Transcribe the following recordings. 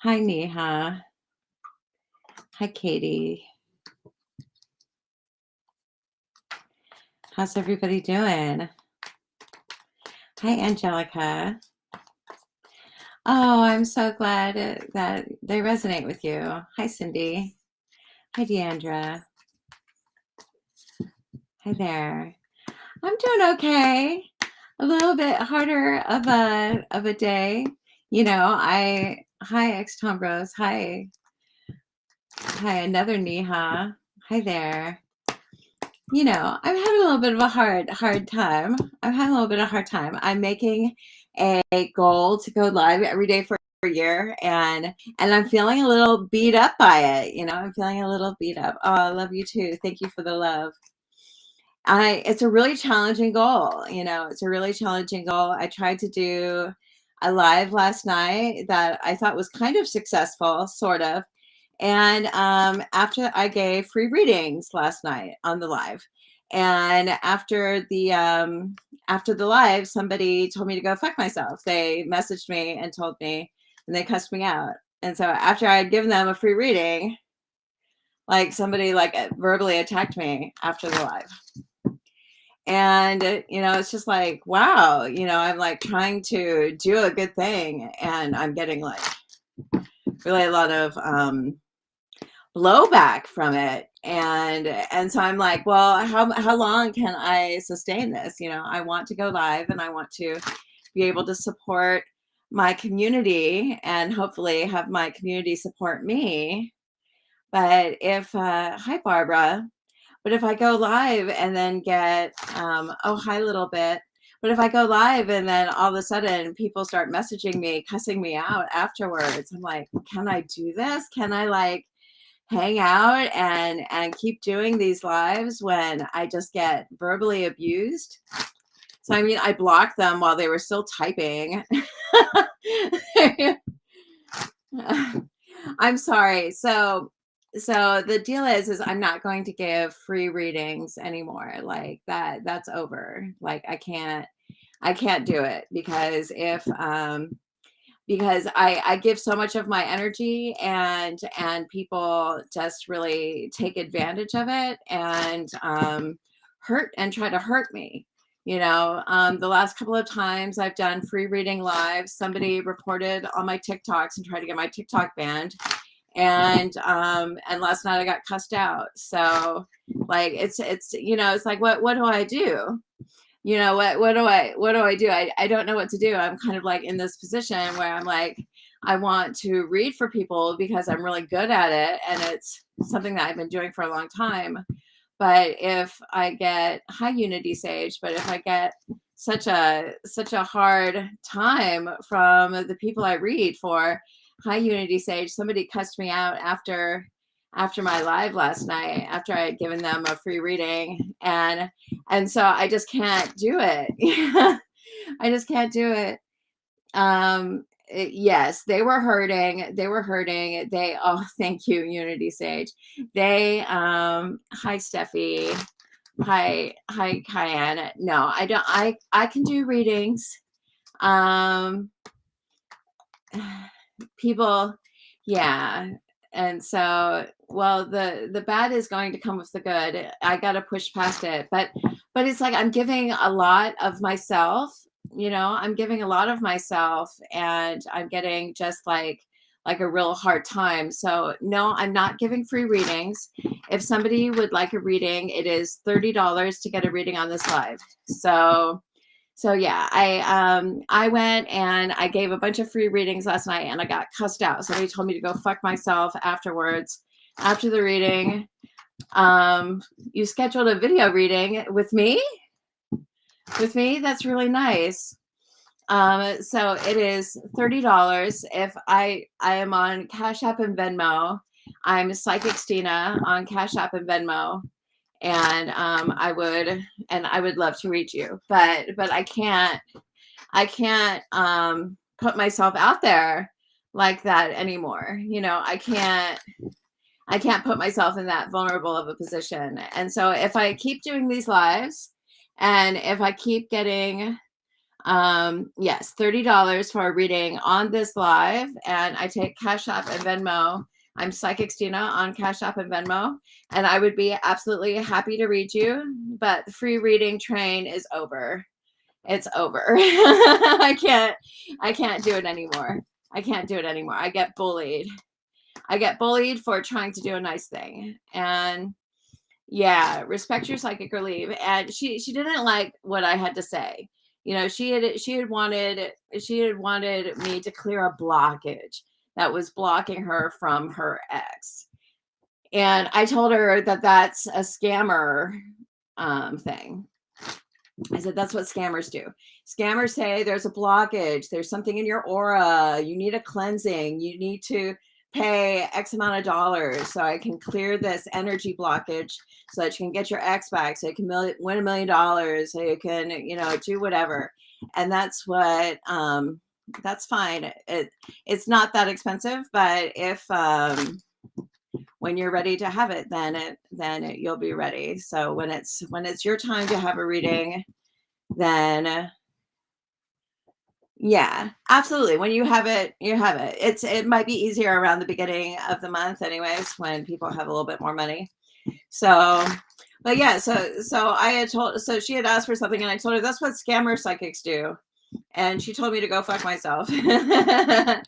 Hi, Neha. Hi, Katie. How's everybody doing? Hi, Angelica. Oh, I'm so glad that they resonate with you. Hi, Cindy. Hi, Deandra. Hi there. I'm doing okay. A little bit harder of a day. Hi, Ex Tombros. Hi, another Neha. Hi there. I'm having a little bit of a hard time. I'm having a little bit of a hard time. I'm making a goal to go live every day for a year, and I'm feeling a little beat up by it. I'm feeling a little beat up. Oh, I love you too. Thank you for the love. It's a really challenging goal. It's a really challenging goal. I tried to do a live last night that I thought was kind of successful, sort of. And after I gave free readings last night on the live, and after the live, somebody told me to go fuck myself. They messaged me and told me, and they cussed me out. And so after I had given them a free reading, like somebody like verbally attacked me after the live. And it's just like, wow, I'm like trying to do a good thing, and I'm getting like really a lot of blowback from it. And so I'm like, well, how long can I sustain this? I want to go live, and I want to be able to support my community and hopefully have my community support me. But if hi, Barbara. But if I go live and then get oh, hi, little bit. But if I go live and then all of a sudden people start messaging me, cussing me out afterwards, I'm like, can I do this? Can I like hang out and keep doing these lives when I just get verbally abused? So I mean, I blocked them while they were still typing. I'm sorry. So the deal is I'm not going to give free readings anymore. Like that's over. Like I can't do it because I give so much of my energy, and people just really take advantage of it and hurt and try to hurt me. The last couple of times I've done free reading live, somebody reported on my TikToks and tried to get my TikTok banned. And last night I got cussed out. So like it's like what do I do? What do I do? I don't know what to do. I'm kind of like in this position where I'm like, I want to read for people because I'm really good at it, and it's something that I've been doing for a long time. But if I get high Unity Sage, but if I get such a hard time from the people I read for, high Unity Sage, somebody cussed me out after my live last night, after I had given them a free reading, and so I just can't do it. I just can't do it. Yes, they were hurting. Oh, thank you, Unity Sage. Hi, Steffi. Hi, Cayenne. No, I don't. I can do readings. Um, people, yeah. And so, well, the bad is going to come with the good. I got to push past it. But it's like I'm giving a lot of myself. I'm giving a lot of myself, and I'm getting just like a real hard time. So no, I'm not giving free readings. If somebody would like a reading, it is $30 to get a reading on this live. So yeah, I went and I gave a bunch of free readings last night, and I got cussed out. Somebody told me to go fuck myself afterwards. After the reading, you scheduled a video reading with me. With me, that's really nice. So it is $30. If I am on Cash App and Venmo, I'm Psychic Stina on Cash App and Venmo, and I would love to reach you, but I can't put myself out there like that anymore. I can't put myself in that vulnerable of a position. And so if I keep doing these lives, and if I keep getting Yes, $30 for a reading on this live, and I take Cash App and Venmo. I'm Psychic Stina on Cash App and Venmo, and I would be absolutely happy to read you, but the free reading train is over. It's over. I can't do it anymore. I can't do it anymore. I get bullied. I get bullied for trying to do a nice thing. And yeah, respect your psychic relief. And she didn't like what I had to say. You know, she had wanted me to clear a blockage that was blocking her from her ex. And I told her that that's a scammer thing. I said, that's what scammers do. Scammers say there's a blockage, there's something in your aura, you need a cleansing, you need to pay X amount of dollars so I can clear this energy blockage so that you can get your ex back, so you can win $1 million, so you can, do whatever. And that's what, that's fine. It's not that expensive, but if, when you're ready to have it, then you'll be ready. So when it's your time to have a reading, then yeah, absolutely. When you have it, you have it. It might be easier around the beginning of the month anyways, when people have a little bit more money. So, but yeah, so she had asked for something and I told her that's what scammer psychics do. And she told me to go fuck myself. And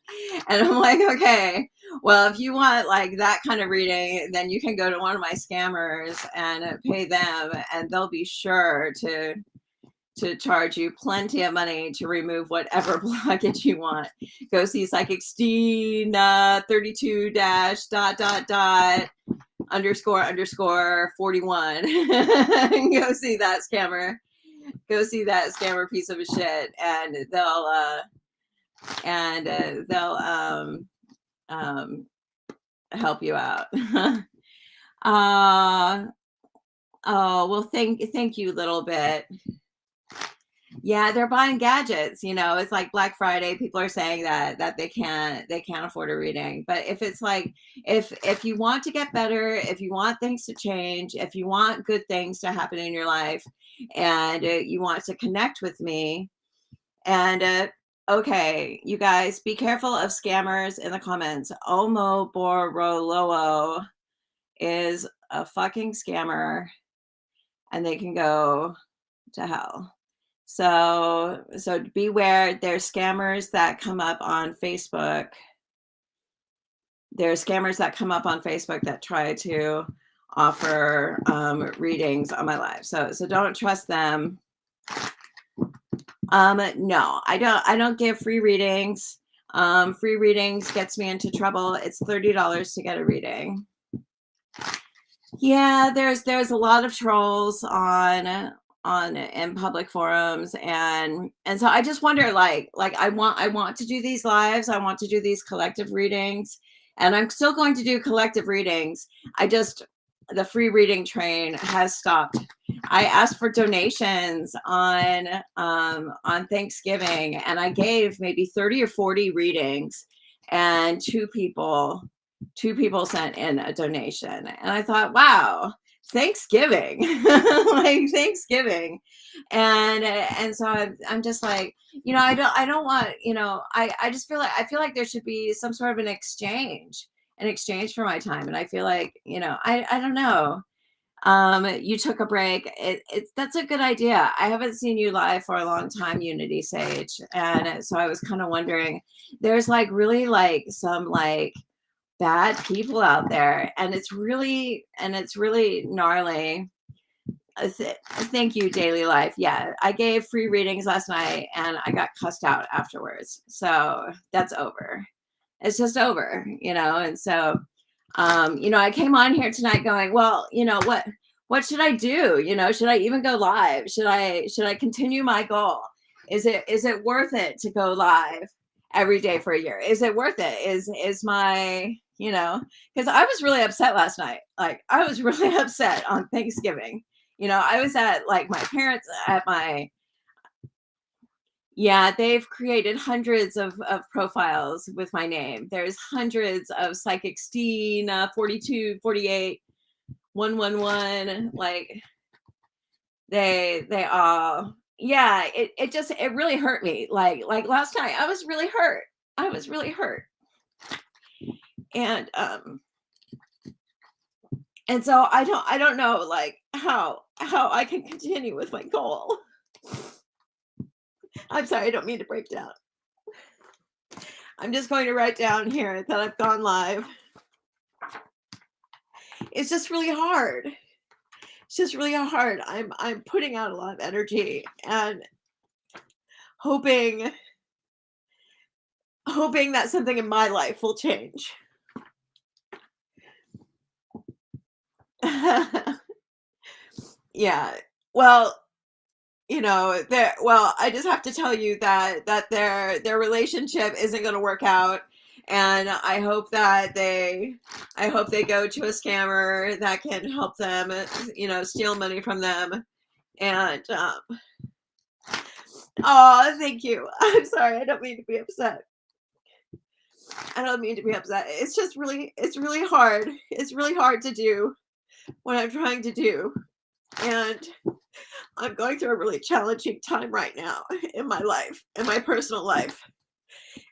I'm like, okay, well, if you want like that kind of reading, then you can go to one of my scammers and pay them, and they'll be sure to charge you plenty of money to remove whatever blockage you want. Go see Psychic Stina 32 dash dot dot dot underscore 41. Go see that scammer. Go see that scammer piece of shit, and they'll help you out. Oh well, thank you, little bit. Yeah, they're buying gadgets. It's like Black Friday. People are saying that they can't afford a reading. But if it's like if you want to get better, if you want things to change, if you want good things to happen in your life, and you want to connect with me, and okay, you guys, be careful of scammers in the comments. Omo Boroloo is a fucking scammer, and they can go to hell. So beware. There's scammers that come up on Facebook. There's scammers that come up on Facebook that try to offer readings on my live. So don't trust them. No, I don't give free readings. Free readings gets me into trouble. It's $30 to get a reading. Yeah, there's a lot of trolls in public forums, and so I just wonder, like I want to do these lives, I want to do these collective readings, and I'm still going to do collective readings. The free reading train has stopped. I asked for donations on Thanksgiving, and I gave maybe 30 or 40 readings, and two people sent in a donation, and I thought, wow, Thanksgiving. Like Thanksgiving. And so I'm just like, I don't want, I just I feel like there should be some sort of an exchange for my time. And I feel like, I don't know. You took a break. That's a good idea. I haven't seen you live for a long time, Unity Sage. And so I was kind of wondering, there's like really like some like bad people out there, and it's really gnarly. Thank you, Daily Life. Yeah, I gave free readings last night and I got cussed out afterwards, so that's over. It's just over. And so I came on here tonight going, well, what should I do? Should I even go live? Should I continue my goal? Is it worth it to go live every day for a year? Is it worth it? Is my, because I was really upset last night. Like I was really upset on Thanksgiving. I was at like my parents yeah, they've created hundreds of profiles with my name. There's hundreds of Psychic Stina 42, 48, 111. Like they all yeah, it really hurt me. Like last night, I was really hurt. I was really hurt. And so I don't know like how I can continue with my goal. I'm sorry, I don't mean to break down. I'm just going to write down here that I've gone live. It's just really hard. It's just really hard. I'm putting out a lot of energy and hoping that something in my life will change. Yeah. Well, I just have to tell you that their relationship isn't going to work out, and I hope they go to a scammer that can help them, steal money from them. And oh, thank you. I'm sorry. I don't mean to be upset. I don't mean to be upset. It's really hard. It's really hard to do what I'm trying to do. And I'm going through a really challenging time right now in my life, in my personal life.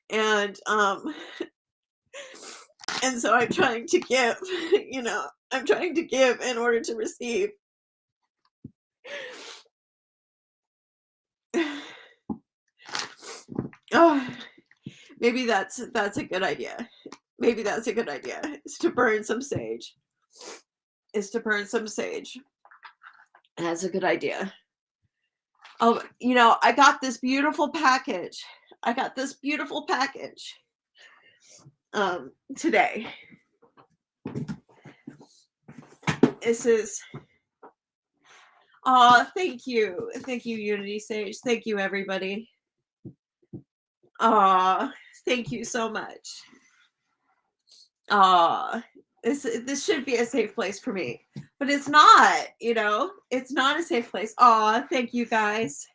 And and so I'm trying to give, I'm trying to give in order to receive. Oh, maybe that's a good idea. Maybe that's a good idea. Is to burn some sage. Is to burn some sage. That's a good idea. Oh, I got this beautiful package. I got this beautiful package today. This is thank you. Thank you, Unity Sage. Thank you, everybody. Thank you so much. This should be a safe place for me. But it's not, it's not a safe place. Thank you guys.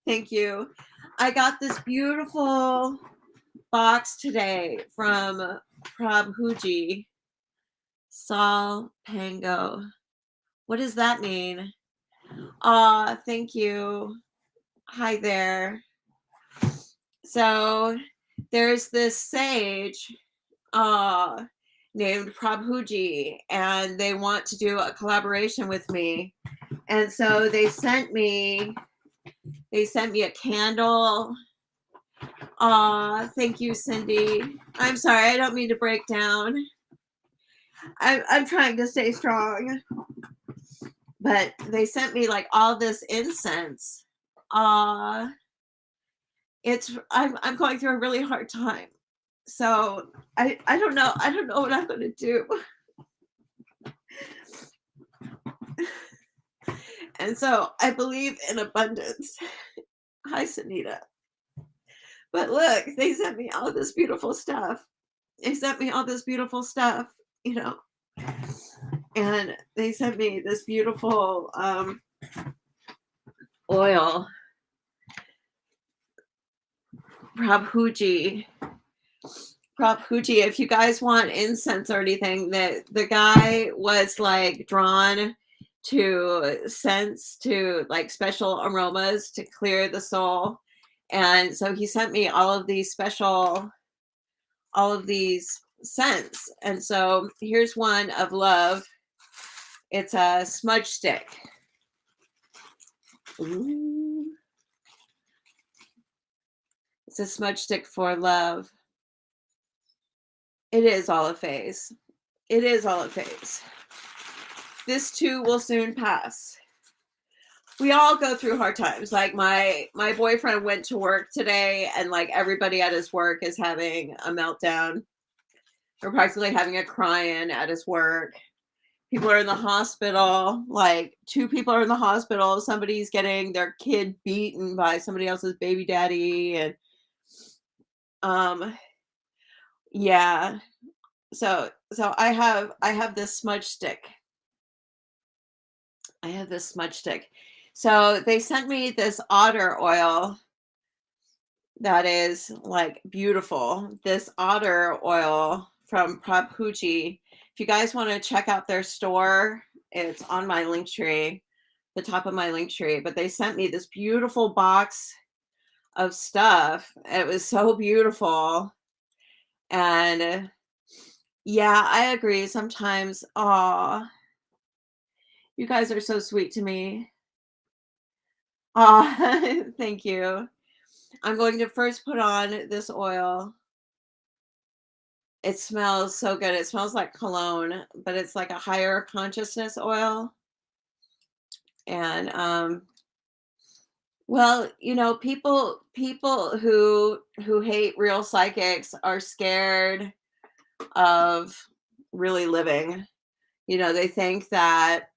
Thank you. I got this beautiful box today from Prabhuji. Sol Pango. What does that mean? Thank you. Hi there. So there's this sage named Prabhuji, and they want to do a collaboration with me. And so they sent me a candle. Thank you, Cindy. I'm sorry, I don't mean to break down. I'm trying to stay strong. But they sent me like all this incense. I'm going through a really hard time. So I don't know. I don't know what I'm gonna do. And so I believe in abundance. Hi, Sunita. But look, they sent me all this beautiful stuff. They sent me all this beautiful stuff, and they sent me this beautiful oil. Prabhuji. If you guys want incense or anything, that the guy was like drawn to scents, to like special aromas to clear the soul. And so he sent me all of these scents. And so here's one of love. It's a smudge stick. Ooh. It's a smudge stick for love. It is all a phase. It is all a phase. This too will soon pass. We all go through hard times. Like my boyfriend went to work today, and like everybody at his work is having a meltdown. They're practically having a cry-in at his work. People are in the hospital. Like 2 people are in the hospital. Somebody's getting their kid beaten by somebody else's baby daddy, and yeah. So I have this smudge stick. I have this smudge stick. So they sent me this otter oil that is like beautiful. This otter oil from Prabhuji. If you guys want to check out their store, it's on my link tree. the top of my link tree, but they sent me this beautiful box of stuff. It was so beautiful. And yeah, I agree. Sometimes, aw, you guys are so sweet to me. Aw, thank you. I'm going to first put on this oil. It smells so good. It smells like cologne, but it's like a higher consciousness oil. And well, people who hate real psychics are scared of really living. They think that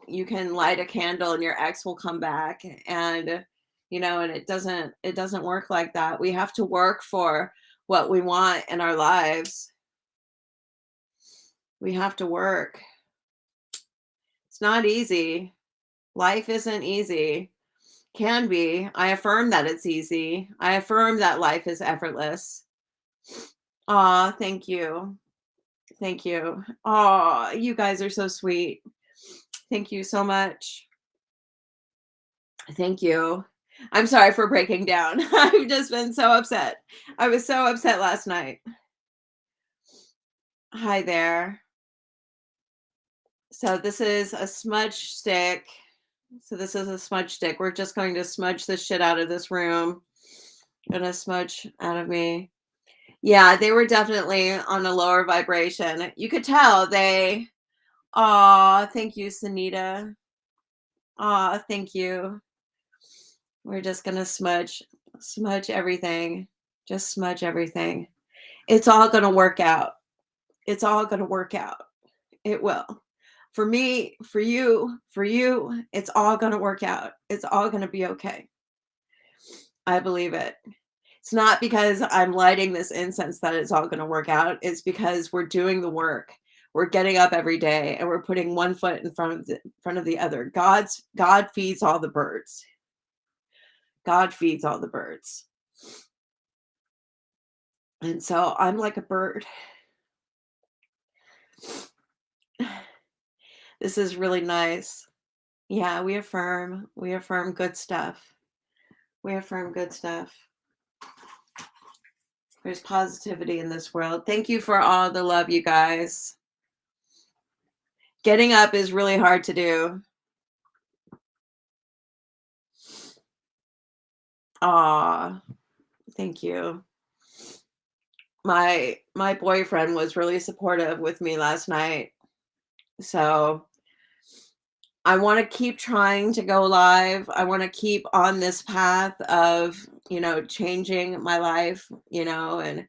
you can light a candle and your ex will come back, and it doesn't work like that. We have to work for what we want in our lives. We have to work. It's not easy. Life isn't easy. Can be. I affirm that it's easy. I affirm that life is effortless. Aw, thank you. Thank you. Aw, you guys are so sweet. Thank you so much. Thank you. I'm sorry for breaking down. I've just been so upset. I was so upset last night. Hi there. So this is a smudge stick. So this is a smudge stick. We're just going to smudge the shit out of this room. Gonna smudge out of me. Yeah, they were definitely on a lower vibration. You could tell they. Aw, thank you, Sunita. Aw, thank you. We're just gonna smudge everything. Just smudge everything. It's all gonna work out. It's all gonna work out. It will. For me, for you, it's all gonna work out. It's all gonna be okay. I believe it. It's not because I'm lighting this incense that it's all gonna work out. It's because we're doing the work. We're getting up every day and we're putting one foot in front of the other. God feeds all the birds. God feeds all the birds. And so I'm like a bird. This is really nice. Yeah, we affirm good stuff. We affirm good stuff. There's positivity in this world. Thank you for all the love, you guys. Getting up is really hard to do. Aw, thank you. My boyfriend was really supportive with me last night. So I want to keep trying to go live. I want to keep on this path of, changing my life, and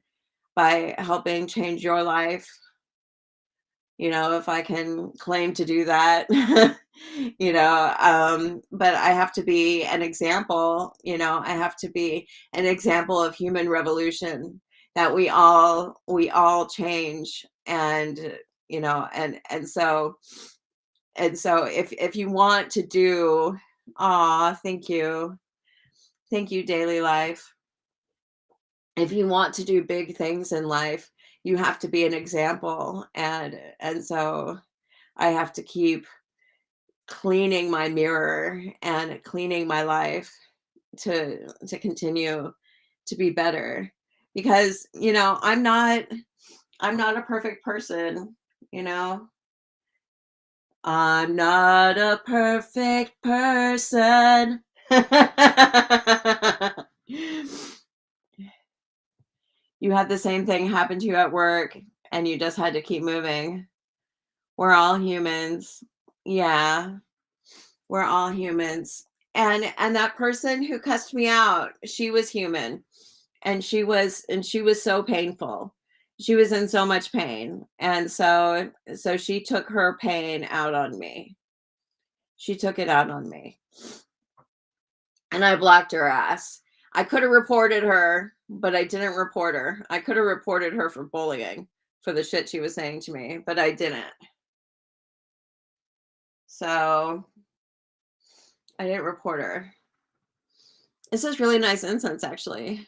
by helping change your life, if I can claim to do that. But I have to be an example. I have to be an example of human revolution, that we all change. And and so if you want to do. Thank you. Thank you, daily life. If you want to do big things in life, you have to be an example. And so I have to keep cleaning my mirror and cleaning my life to continue to be better, because I'm not a perfect person. you know I'm not a perfect person. You had the same thing happen to you at work and you just had to keep moving. We're all humans. Yeah, we're all humans. And that person who cussed me out, she was human, and she was so painful. She was in so much pain. And so she took her pain out on me. She took it out on me. And I blocked her ass. I could have reported her, but I didn't report her. I could have reported her for bullying, for the shit she was saying to me, but I didn't. So I didn't report her. This is really nice incense, actually.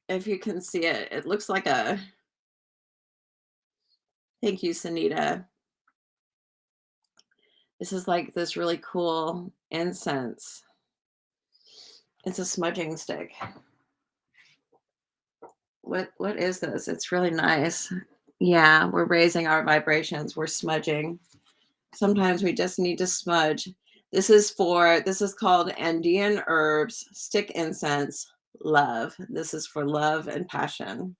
If you can see it, it looks like a. Thank you, Sunita. This is like this really cool incense. It's a smudging stick. What is this? It's really nice. Yeah, we're raising our vibrations. We're smudging. Sometimes we just need to smudge. This is called Andean Herbs Stick Incense Love. This is for love and passion.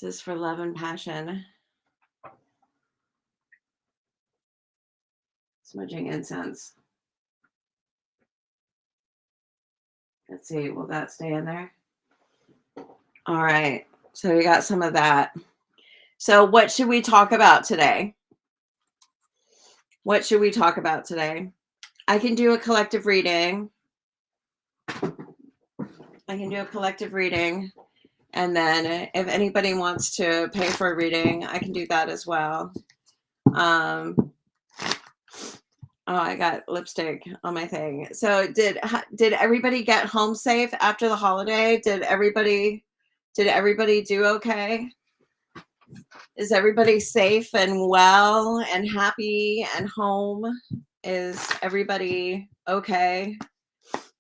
This is for love and passion. Smudging incense. Let's see, will that stay in there? All right, so we got some of that. So what should we talk about today? What should we talk about today? I can do a collective reading. And then if anybody wants to pay for a reading, I can do that as well. Oh, I got lipstick on my thing. So did everybody get home safe after the holiday? Did everybody do okay? Is everybody safe and well and happy and home? Is everybody okay?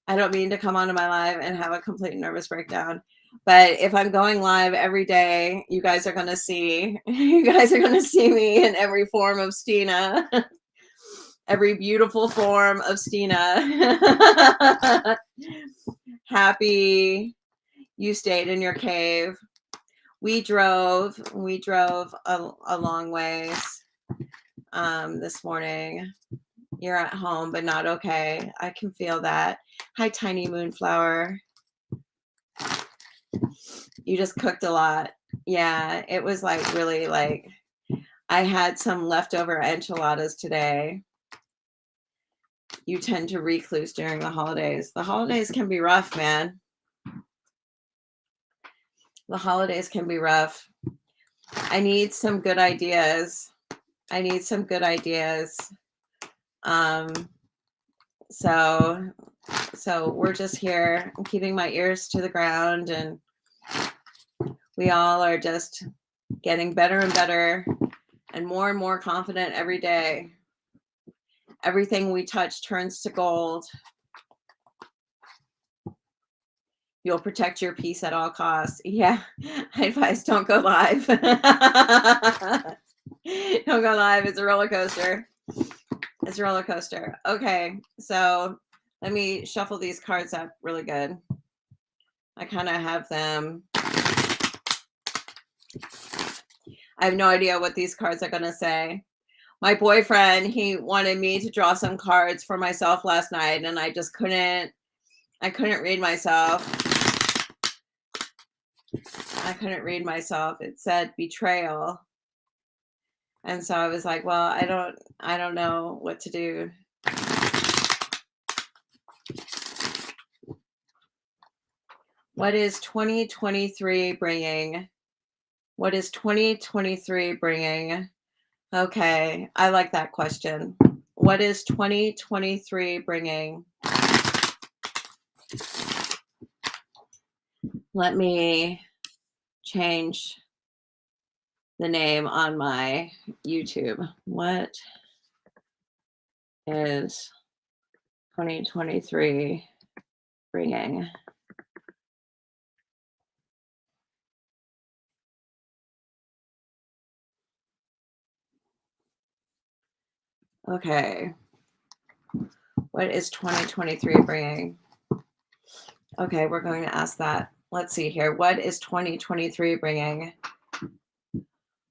I don't mean to come onto my live and have a complete nervous breakdown, but if I'm going live every day, you guys are going to see me in every form of Stina, every beautiful form of Stina. Happy you stayed in your cave. We drove a long ways this morning. You're at home, but not okay. I can feel that. Hi, Tiny Moonflower. You just cooked a lot. Yeah, it was like really like, I had some leftover enchiladas today. You tend to recluse during the holidays. The holidays can be rough, man. The holidays can be rough. I need some good ideas. So we're just here. I'm keeping my ears to the ground, and we all are just getting better and better and more confident every day. Everything we touch turns to gold. You'll protect your peace at all costs. Yeah, I advise don't go live. Don't go live. It's a roller coaster. Okay, so let me shuffle these cards up really good. I kind of have them. I have no idea what these cards are going to say. My boyfriend, he wanted me to draw some cards for myself last night, and I just couldn't read myself. It said betrayal. And so I was like, well, I don't know what to do. What is 2023 bringing? What is 2023 bringing? Okay, I like that question. What is 2023 bringing? Let me change the name on my YouTube. What is 2023 bringing? Okay. What is 2023 bringing? Okay, we're going to ask that. Let's see here. What is 2023 bringing?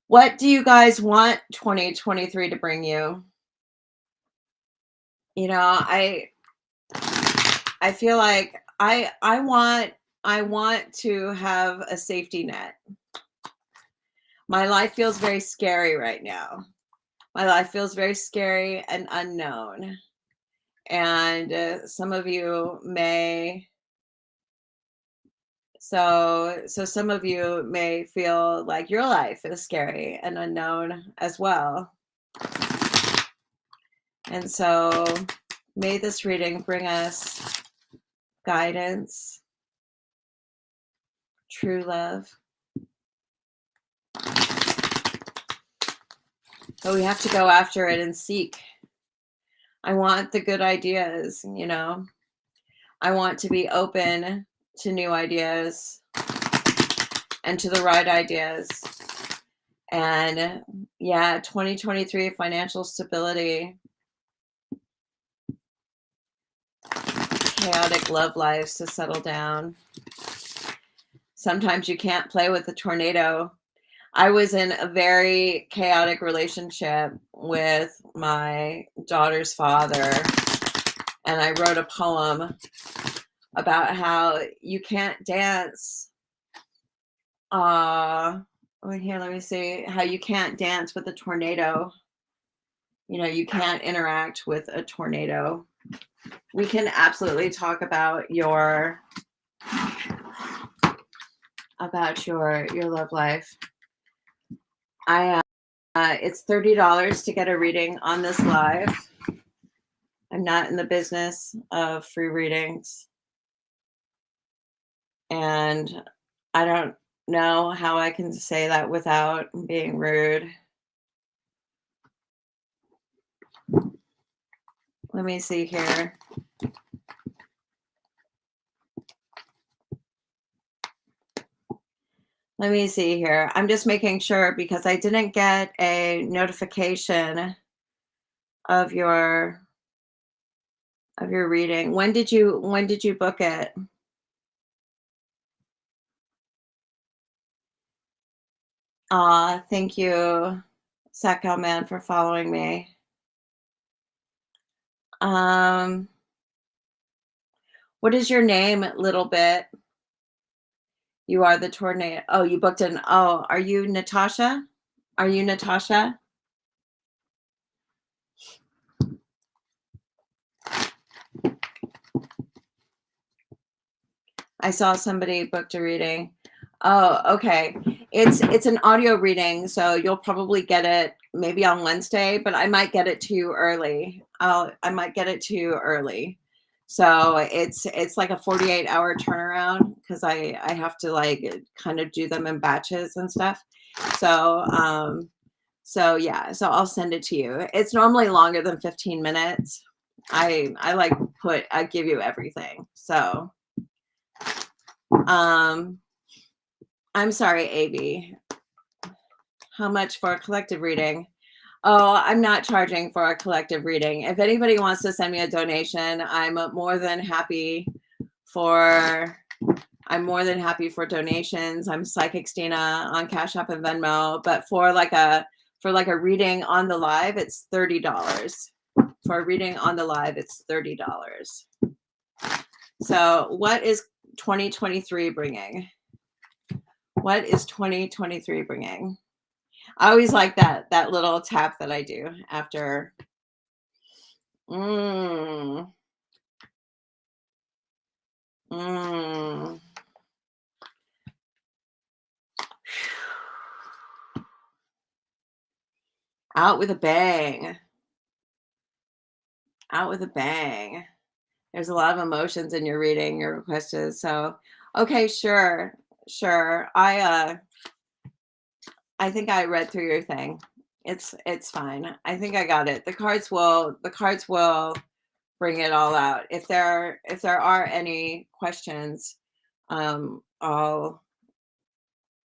What do you guys want 2023 to bring you? You know, I feel like I want to have a safety net. My life feels very scary right now. My life feels very scary and unknown. And some of you may some of you may feel like your life is scary and unknown as well. And so may this reading bring us guidance, true love, But we have to go after it and seek. I want the good ideas, you know. I want to be open to new ideas and to the right ideas. And yeah, 2023 financial stability, chaotic love lives to settle down. Sometimes you can't play with the tornado. I was in a very chaotic relationship with my daughter's father, and I wrote a poem about how you can't dance. Here, let me see. How you can't dance with a tornado. You know, you can't interact with a tornado. We can absolutely talk about your love life. It's $30 to get a reading on this live. I'm not in the business of free readings, and I don't know how I can say that without being rude. Let me see here. Let me see here. I'm just making sure because I didn't get a notification of your reading. When did you book it? Thank you, Sakal Man, for following me. What is your name, little bit? You are the tornado. Oh, you booked an. Oh, are you Natasha? Are you Natasha? I saw somebody booked a reading. Oh, okay. It's an audio reading, so you'll probably get it maybe on Wednesday, but I might get it to you early. I might get it to you early. So it's like a 48-hour turnaround because I have to like kind of do them in batches and stuff. So yeah, so I'll send it to you. It's normally longer than 15 minutes. I give you everything. So I'm sorry, AB. How much for a collective reading? Oh, I'm not charging for a collective reading. If anybody wants to send me a donation, I'm more than happy for donations. I'm Psychic Stina on Cash App and Venmo, but for like a reading on the live, it's $30. For a reading on the live, it's $30. So, what is 2023 bringing? What is 2023 bringing? I always like that little tap that I do after. Mm. Mm. Out with a bang. Out with a bang. There's a lot of emotions in your reading, your requested. So, okay, sure. I think I read through your thing. It's fine. I think I got it. The cards will bring it all out. If there are any questions, I'll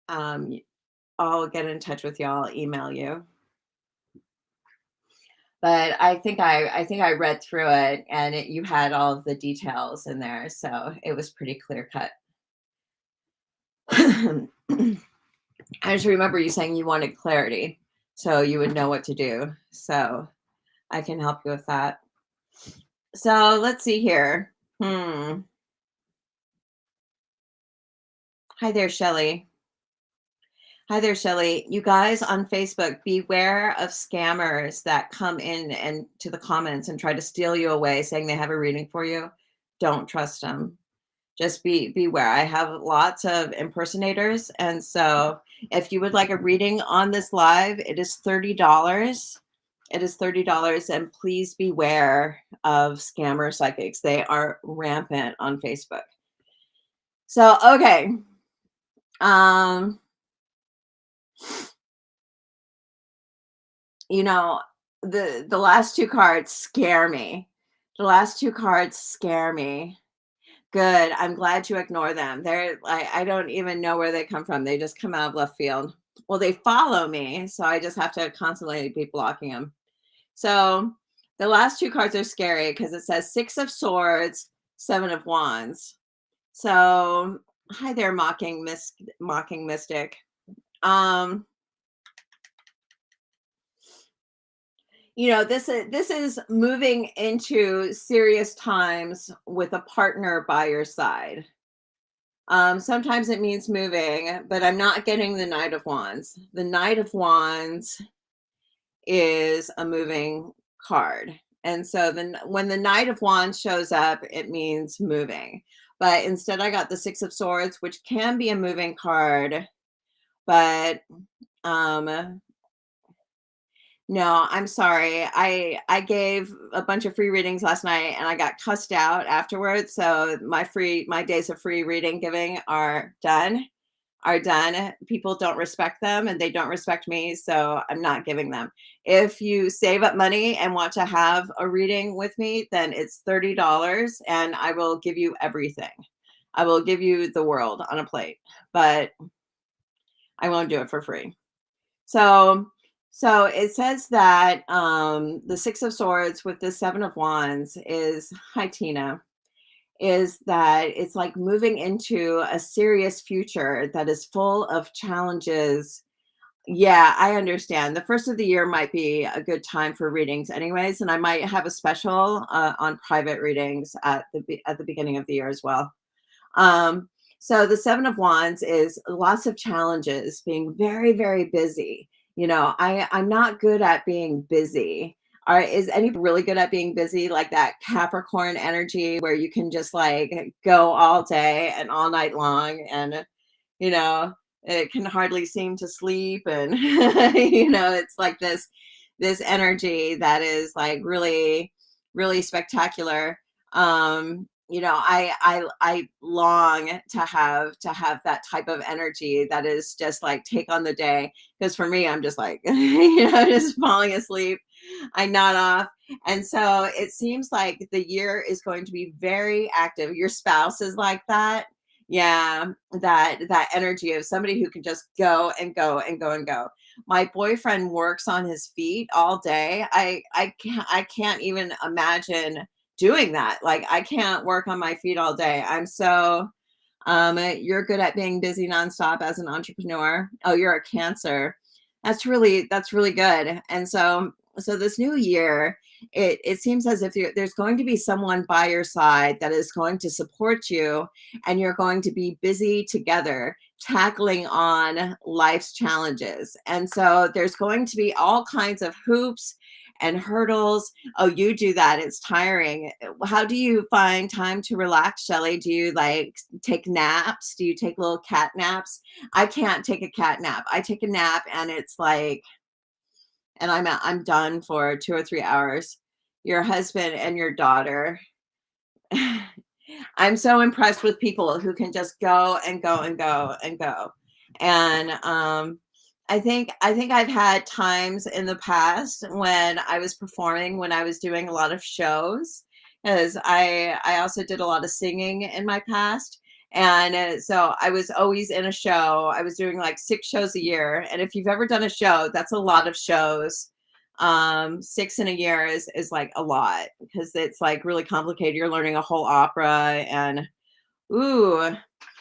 get in touch with y'all, email you. But I think I read through it, and you had all of the details in there, so it was pretty clear cut. I just remember you saying you wanted clarity, so you would know what to do. So I can help you with that. So let's see here. Hi there, Shelly. Hi there, Shelly. You guys on Facebook, beware of scammers that come in and to the comments and try to steal you away saying they have a reading for you. Don't trust them. Just beware. I have lots of impersonators. And so if you would like a reading on this live, it is $30. It is $30. And please beware of scammer psychics. They are rampant on Facebook. So, okay. you know, the last 2 cards scare me. The last 2 cards scare me. Good, I'm glad you ignore them. They're like, I don't even know where they come from. They just come out of left field. Well, they follow me, so I just have to constantly be blocking them. So, the last 2 cards are scary because it says 6 of swords, 7 of wands. So, hi there, mocking mystic. Um, this is moving into serious times with a partner by your side. Sometimes it means moving, but I'm not getting the Knight of Wands. The Knight of Wands is a moving card. And so then when the Knight of Wands shows up, it means moving. But instead, I got the Six of Swords, which can be a moving card, but um no, I'm sorry. I gave a bunch of free readings last night and I got cussed out afterwards. So my days of free reading giving are done. People don't respect them and they don't respect me, so I'm not giving them. If you save up money and want to have a reading with me, then it's $30 and I will give you everything. I will give you the world on a plate, but I won't do it for free. So so it says that the Six of Swords with the Seven of Wands is, hi Tina, is that it's like moving into a serious future that is full of challenges. Yeah, I understand. The first of the year might be a good time for readings anyways, and I might have a special on private readings at at the beginning of the year as well. Um, so the Seven of Wands is lots of challenges, being very, very busy. I'm not good at being busy. Is anybody really good at being busy, like that Capricorn energy where you can just like go all day and all night long and you know it can hardly seem to sleep and it's like this energy that is like really really spectacular. I long to have that type of energy that is just like take on the day, because for me I'm just like just falling asleep. I nod off. And so it seems like the year is going to be very active. Your spouse is like that. Yeah, that energy of somebody who can just go and go and go and go. My boyfriend works on his feet all day. I can't even imagine doing that. Like I can't work on my feet all day. I'm so you're good at being busy nonstop as an entrepreneur. Oh, you're a Cancer. That's really good. And so this new year, it seems as if there's going to be someone by your side that is going to support you, and you're going to be busy together tackling on life's challenges. And so there's going to be all kinds of hoops and hurdles. Oh, you do that. It's tiring. How do you find time to relax, Shelly? Do you like take naps? Do you take little cat naps? I can't take a cat nap. I take a nap and it's like, and I'm done for 2 or 3 hours. Your husband and your daughter. I'm so impressed with people who can just go and go and go and go. And I think I've had times in the past when I was performing, when I was doing a lot of shows, because I also did a lot of singing in my past. And so I was always in a show. I was doing like 6 shows a year. And if you've ever done a show, that's a lot of shows. Six in a year is like a lot because it's like really complicated. You're learning a whole opera and ooh.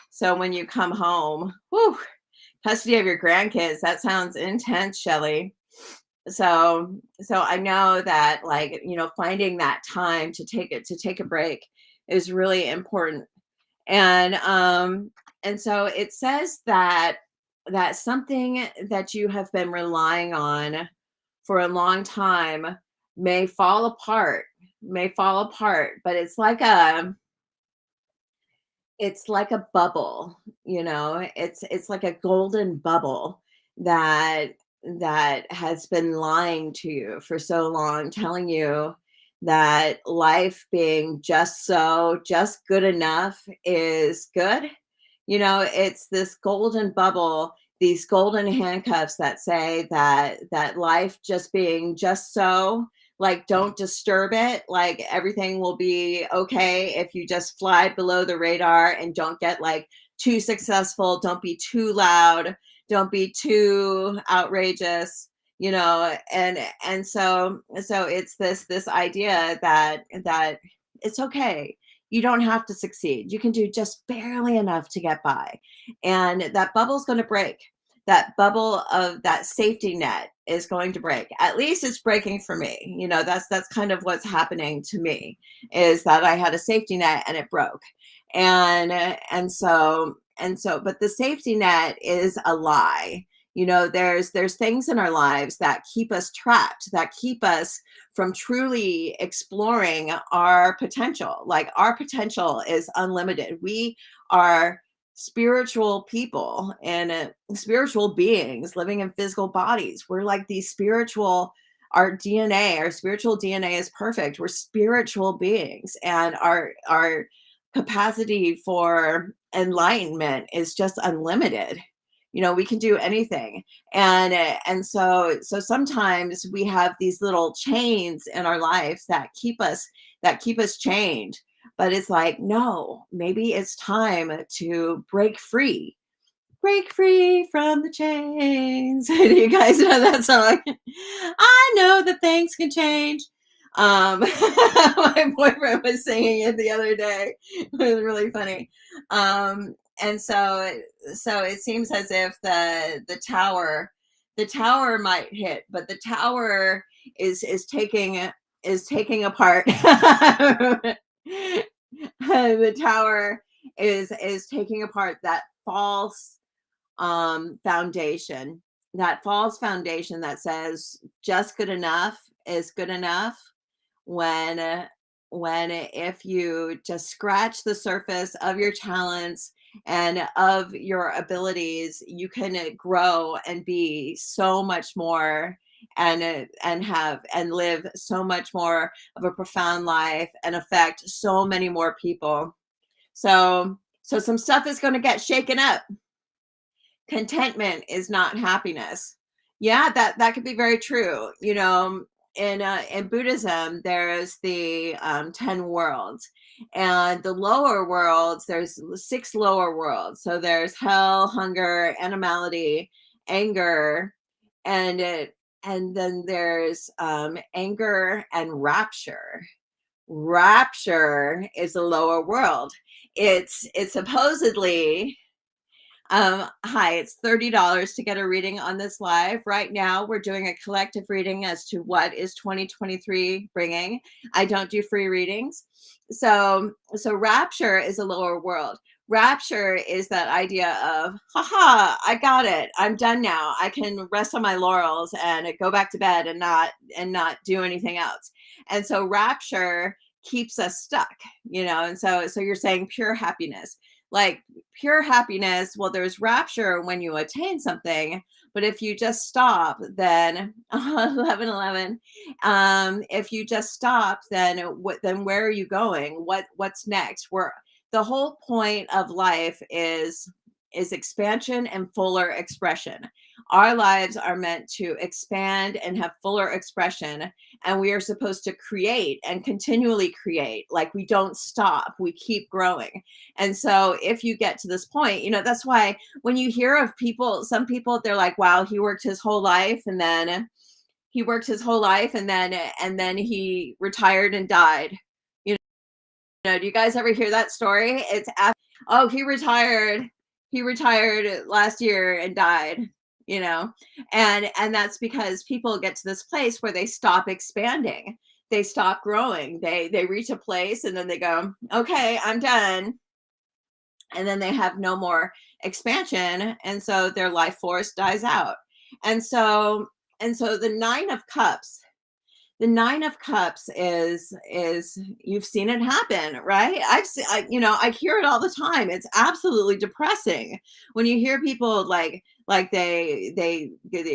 So when you come home, whew, custody of your grandkids, that sounds intense, Shelly. So I know that like, finding that time to take a break is really important. And so it says that something that you have been relying on for a long time may fall apart, but it's like a bubble. It's like a golden bubble that has been lying to you for so long, telling you that life being just good enough is good. It's this golden bubble, these golden handcuffs that say that life just being just so, like, don't disturb it, like everything will be okay if you just fly below the radar and don't get like too successful, don't be too loud, don't be too outrageous, and so it's this idea that it's okay, you don't have to succeed, you can do just barely enough to get by, and that bubble's going to break, that bubble of that safety net is going to break. At least it's breaking for me. That's kind of what's happening to me, is that I had a safety net and it broke. And so but the safety net is a lie. There's things in our lives that keep us trapped, that keep us from truly exploring our potential. Like, our potential is unlimited. We are spiritual people and spiritual beings living in physical bodies. We're like these spiritual, our spiritual DNA is perfect. We're spiritual beings, and our capacity for enlightenment is just unlimited. We can do anything. And so sometimes we have these little chains in our lives that keep us chained, but it's like, no, maybe it's time to break free from the chains. Do you guys know that song? I know that things can change. My boyfriend was singing it the other day. It was really funny. And so it seems as if the tower might hit, but the tower is taking apart. The tower is taking apart that false foundation, that says just good enough is good enough, when if you just scratch the surface of your talents and of your abilities, you can grow and be so much more, and have and live so much more of a profound life and affect so many more people. So some stuff is going to get shaken up. Contentment is not happiness. Yeah, that could be very true. In Buddhism, there's the 10 worlds, and the lower worlds, there's 6 lower worlds. So there's hell, hunger, animality, anger, and then there's anger and rapture. Rapture is a lower world. It's supposedly, hi, it's $30 to get a reading on this live. Right now, we're doing a collective reading as to what is 2023 bringing. I don't do free readings. So rapture is a lower world. Rapture is that idea of, haha, I got it. I'm done now. I can rest on my laurels and go back to bed and not do anything else. And so rapture keeps us stuck, and so you're saying pure happiness. Like, pure happiness, well, there's rapture when you attain something, but if you just stop, then 1111, if you just stop, then where are you going? What's next? Where the whole point of life is expansion and fuller expression. Our lives are meant to expand and have fuller expression, and we are supposed to create and continually create. Like, we don't stop, we keep growing. And so if you get to this point, that's why when you hear of people, some people, they're like, wow, he worked his whole life, and then he retired and died. You do you guys ever hear that story? Oh, he retired last year and died, you know and that's because people get to this place where they stop expanding, they stop growing, they reach a place and then they go, okay, I'm done, and then they have no more expansion, and so their life force dies out. And so the 9 of Cups, is you've seen it happen, right? I hear it all the time. It's absolutely depressing when you hear people like they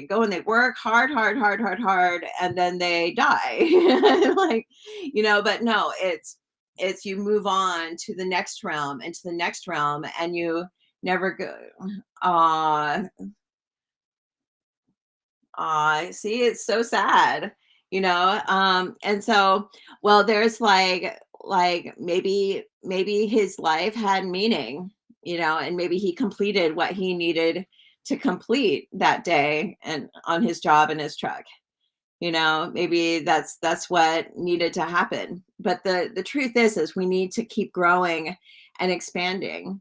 go and they work hard, hard, hard, hard, hard, and then they die. Like, but no, it's you move on to the next realm and to the next realm, and you never go. Aw, see, it's so sad, and so, well, there's maybe his life had meaning, and maybe he completed what he needed to complete that day and on his job in his truck. Maybe that's what needed to happen. But the truth is we need to keep growing and expanding.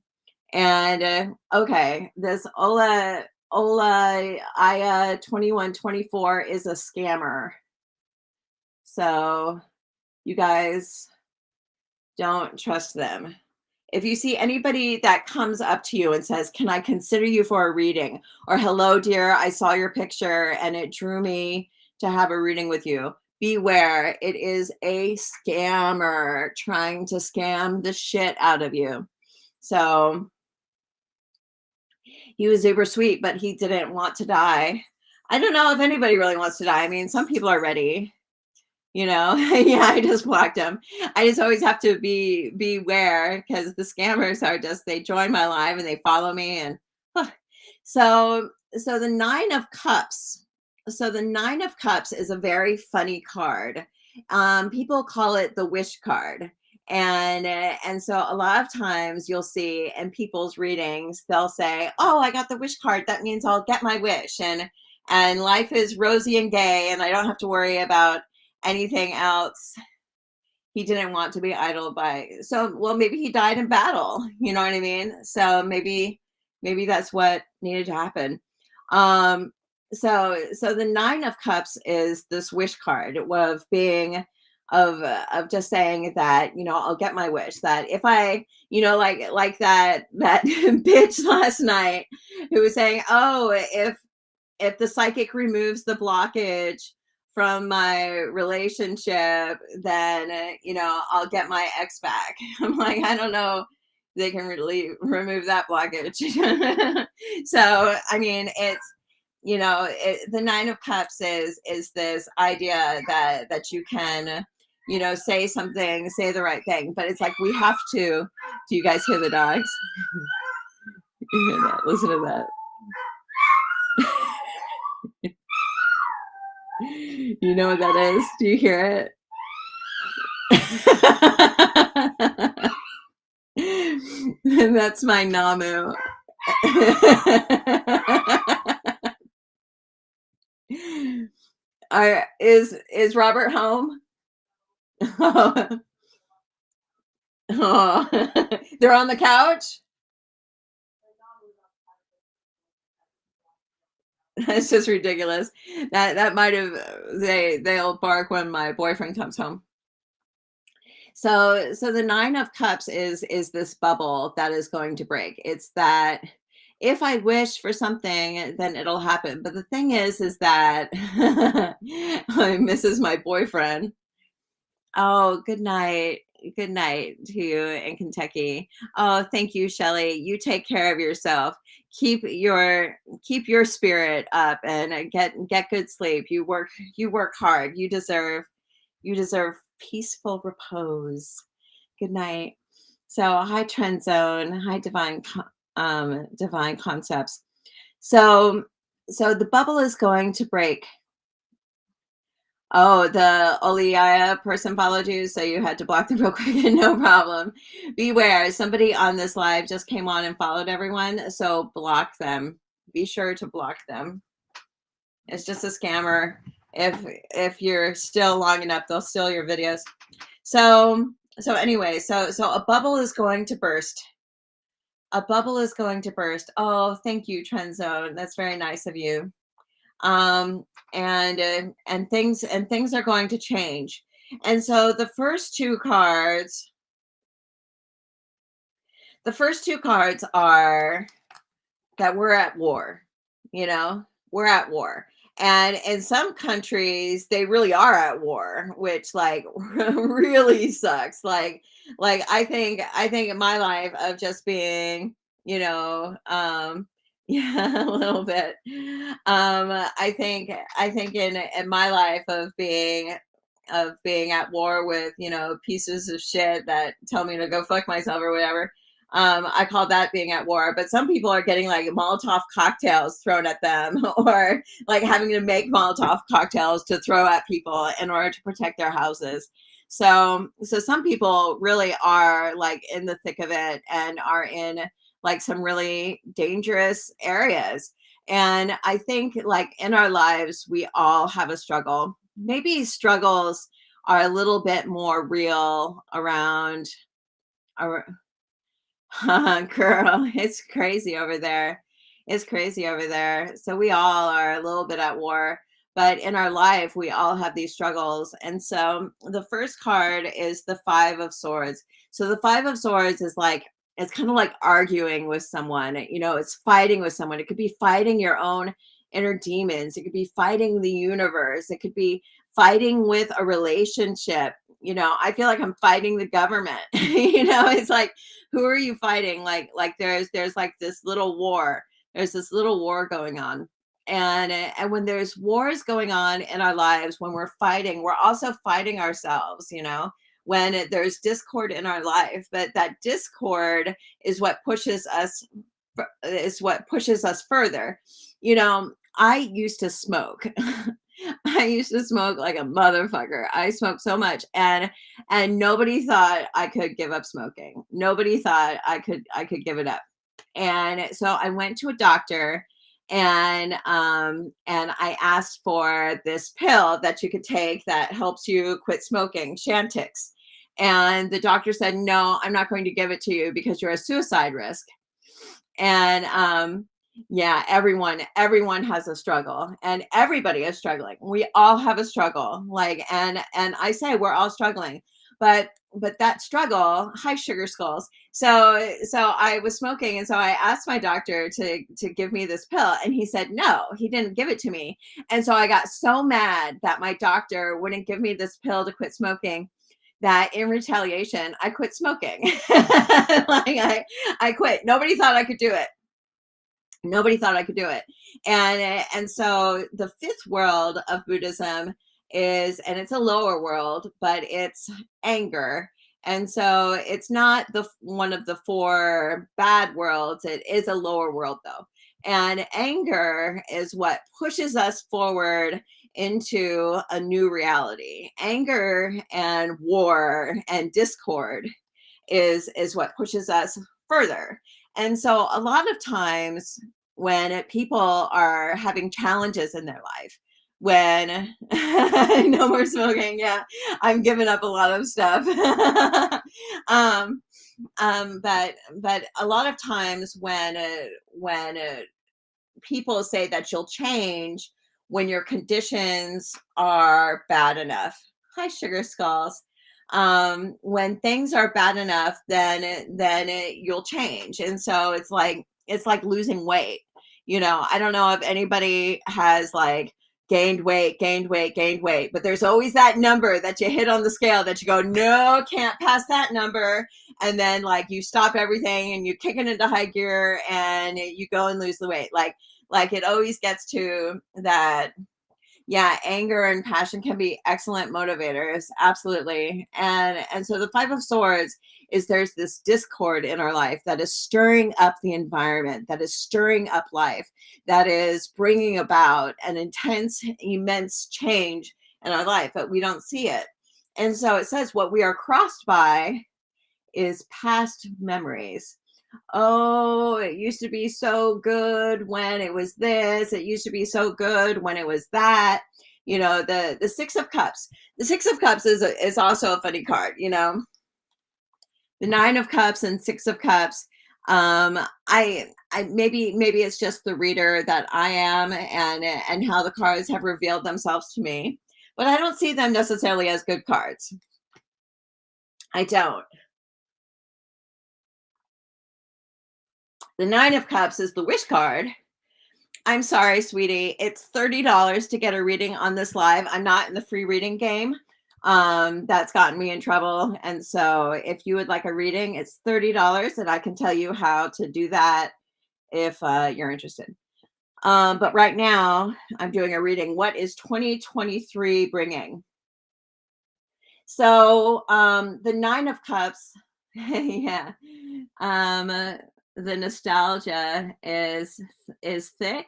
And okay, this Ola Aya 2124 is a scammer. So you guys don't trust them. If you see anybody that comes up to you and says, "Can I consider you for a reading?" or "Hello, dear, I saw your picture and it drew me to have a reading with you," beware. It is a scammer trying to scam the shit out of you. So he was uber sweet, but he didn't want to die. I don't know if anybody really wants to die. I mean, some people are ready. Yeah, I just blocked him. I just always have to beware because the scammers are just, they join my live and they follow me. And so the Nine of Cups. So the Nine of Cups is a very funny card. People call it the wish card. And so a lot of times you'll see in people's readings, they'll say, "Oh, I got the wish card. That means I'll get my wish. And life is rosy and gay, and I don't have to worry about anything else." He didn't want to be idled by, so, well, maybe he died in battle, you know what I mean? So maybe that's what needed to happen. So the Nine of Cups is this wish card of being, of just saying that, I'll get my wish. That if I, like that bitch last night who was saying, "Oh, if the psychic removes the blockage from my relationship, then I'll get my ex back." I'm like, I don't know, they can really remove that blockage. So I mean, it's, the Nine of Cups is this idea that you can, say something, say the right thing, but it's like we have to. Do you guys hear the dogs? You hear that? Listen to that. You know what that is? Do you hear it? That's my Namu. Is Robert home? Oh. Oh. They're on the couch? It's just ridiculous. That might have, they'll bark when my boyfriend comes home. So the Nine of Cups is this bubble that is going to break. It's that if I wish for something, then it'll happen. But the thing is that I misses my boyfriend. Oh, good night. Good night to you in Kentucky. Oh, thank you, Shelley. You take care of yourself. Keep your spirit up and get good sleep. You work hard. You deserve peaceful repose. Good night. So, hi Trend Zone. Hi Divine Concepts. So the bubble is going to break. Oh, the Oliaya person followed you, so you had to block them real quick. No problem. Beware, somebody on this live just came on and followed everyone, so block them. Be sure to block them. It's just a scammer. If you're still long enough, they'll steal your videos. So anyway, so a bubble is going to burst. A bubble is going to burst. Oh, thank you, Trend Zone. That's very nice of you. And things are going to change. And so the first two cards are that we're at war. We're at war. And in some countries they really are at war, which like really sucks. Like I think in my life of just being, yeah, a little bit. I think in my life of being at war with, pieces of shit that tell me to go fuck myself or whatever. I call that being at war. But some people are getting like Molotov cocktails thrown at them, or like having to make Molotov cocktails to throw at people in order to protect their houses. So some people really are like in the thick of it and are in like some really dangerous areas. And I think like in our lives, we all have a struggle. Maybe struggles are a little bit more real around our girl. It's crazy over there. It's crazy over there. So we all are a little bit at war, but in our life, we all have these struggles. And so the first card is the Five of Swords. So the Five of Swords is like, it's kind of like arguing with someone, it's fighting with someone. It could be fighting your own inner demons. It could be fighting the universe. It could be fighting with a relationship. I feel like I'm fighting the government. It's like, who are you fighting? Like there's like this little war. There's this little war going on. And when there's wars going on in our lives, when we're fighting, we're also fighting ourselves, when there's discord in our life. But that discord is what pushes us further. I used to smoke. I used to smoke like a motherfucker. I smoked so much, and nobody thought I could give up smoking. Nobody thought I could give it up. And so I went to a doctor, and I asked for this pill that you could take that helps you quit smoking, Chantix. And the doctor said, "No, I'm not going to give it to you because you're a suicide risk." And yeah, everyone has a struggle, and everybody is struggling. We all have a struggle, like, and I say we're all struggling, but that struggle, hi sugar skulls. So I was smoking, and so I asked my doctor to give me this pill, and he said no, he didn't give it to me. And so I got so mad that my doctor wouldn't give me this pill to quit smoking, that in retaliation I quit smoking. Like I quit. Nobody thought I could do it. Nobody thought I could do it. And so the fifth world of Buddhism is, and it's a lower world, but it's anger. And so it's not the one of the four bad worlds. It is a lower world though. And anger is what pushes us forward into a new reality. Anger and war and discord is what pushes us further. And so a lot of times when people are having challenges in their life, when no more smoking, yeah, I'm giving up a lot of stuff. um, but a lot of times when people say that you'll change when your conditions are bad enough. Hi, sugar skulls. When things are bad enough, then you'll change. And so it's like losing weight. I don't know if anybody has like gained weight, but there's always that number that you hit on the scale that you go, no, can't pass that number. And then like you stop everything and you kick it into high gear and you go and lose the weight. Like it always gets to that. Yeah, anger and passion can be excellent motivators, absolutely. And so the Five of Swords is, there's this discord in our life that is stirring up the environment, that is stirring up life, that is bringing about an intense, immense change in our life, but we don't see it. And so it says what we are crossed by is past memories. Oh, it used to be so good when it was this. It used to be so good when it was that. The Six of Cups. The Six of Cups is also a funny card. The Nine of Cups and Six of Cups. I maybe it's just the reader that I am, and how the cards have revealed themselves to me, but I don't see them necessarily as good cards. I don't. The Nine of Cups is the wish card. I'm sorry, sweetie. It's $30 to get a reading on this live. I'm not in the free reading game. That's gotten me in trouble. And so if you would like a reading, it's $30, and I can tell you how to do that if you're interested. But right now, I'm doing a reading. What is 2023 bringing? So the Nine of Cups Yeah. Um, the nostalgia is thick.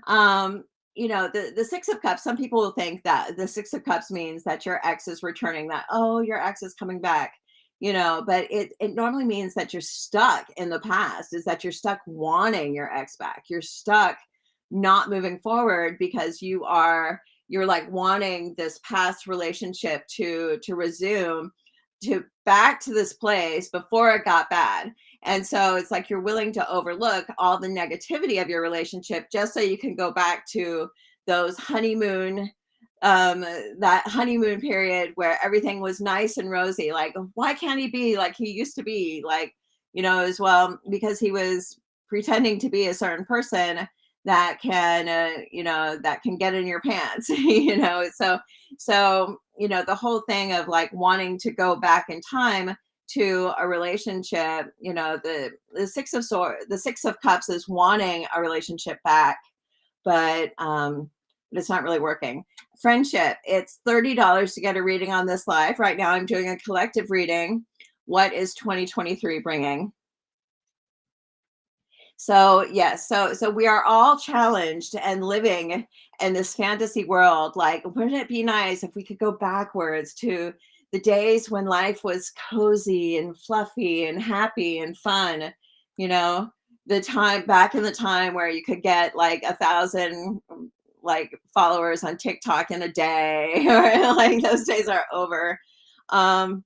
Um, the Six of Cups, some people will think that the Six of Cups means that your ex is returning, that, oh, your ex is coming back, but it normally means that you're stuck in the past, is that you're stuck wanting your ex back. You're stuck not moving forward because you're like wanting this past relationship to resume, to back to this place before it got bad. And so it's like you're willing to overlook all the negativity of your relationship just so you can go back to those honeymoon, um that honeymoon period where everything was nice and rosy. Like, why can't he be like he used to be? Like, as well, because he was pretending to be a certain person that can that can get in your pants. The whole thing of like wanting to go back in time to a relationship, the Six of Cups is wanting a relationship back, but it's not really working. Friendship, it's $30 to get a reading on this live. Right now I'm doing a collective reading. What is 2023 bringing? So yes, so we are all challenged and living in this fantasy world. Like, wouldn't it be nice if we could go backwards to the days when life was cozy and fluffy and happy and fun? You know, the time back in the time where you could get like 1,000 like followers on TikTok in a day, or like those days are over. Um,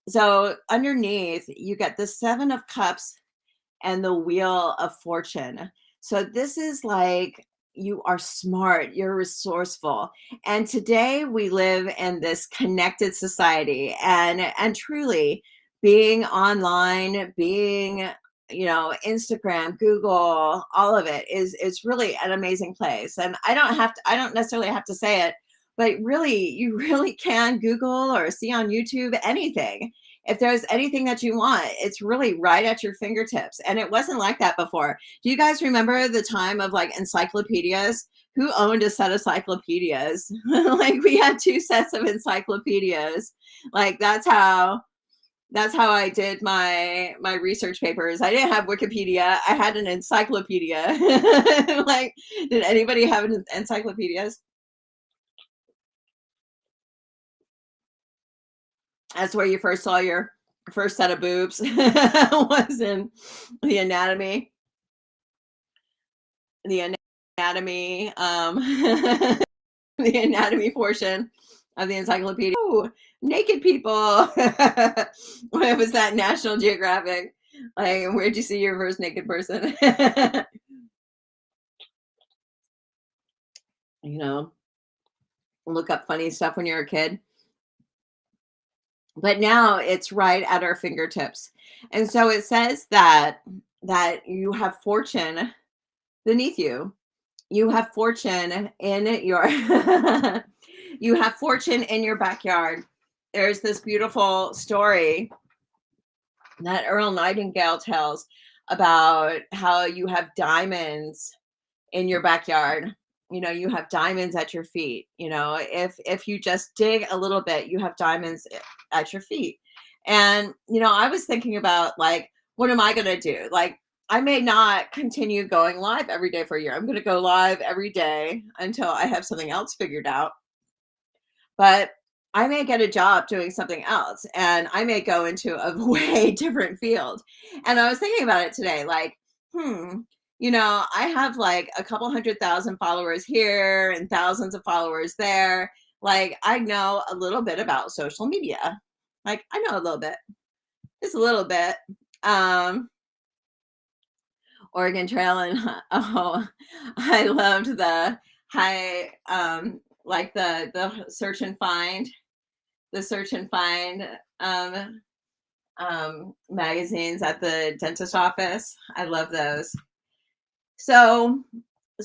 so underneath, you get the Seven of Cups and the Wheel of Fortune. So this is like, you are smart, you're resourceful. And today we live in this connected society, and truly being online, being Instagram, Google, all of it is really an amazing place. And I don't necessarily have to say it, but really you really can Google or see on YouTube anything. If there's anything that you want, it's really right at your fingertips. And it wasn't like that before. Do you guys remember the time of like encyclopedias? Who owned a set of encyclopedias? Like, we had two sets of encyclopedias. Like, that's how I did my research papers. I didn't have Wikipedia. I had an encyclopedia. Like, did anybody have an encyclopedias? That's where you first saw your first set of boobs, was in the anatomy, the anatomy, the anatomy portion of the encyclopedia. Ooh, naked people. What was that, National Geographic? Like, where'd you see your first naked person? you know, Look up funny stuff when you're a kid. But now it's right at our fingertips. And so it says that you have fortune beneath you. You have fortune in your you have fortune in your backyard. There's this beautiful story that Earl Nightingale tells about how you have diamonds in your backyard. You have diamonds at your feet. If you just dig a little bit, you have diamonds at your feet. And I was thinking about, like, what am I going to do? Like, I may not continue going live every day for a year. I'm going to go live every day until I have something else figured out. But I may get a job doing something else, and I may go into a way different field. And I was thinking about it today, like, I have like a couple 100,000 followers here and thousands of followers there. Like, I know a little bit about social media. Like, I know a little bit, just a little bit. Um, Oregon Trail, and oh, I loved the high, like the search and find magazines at the dentist office. I love those. So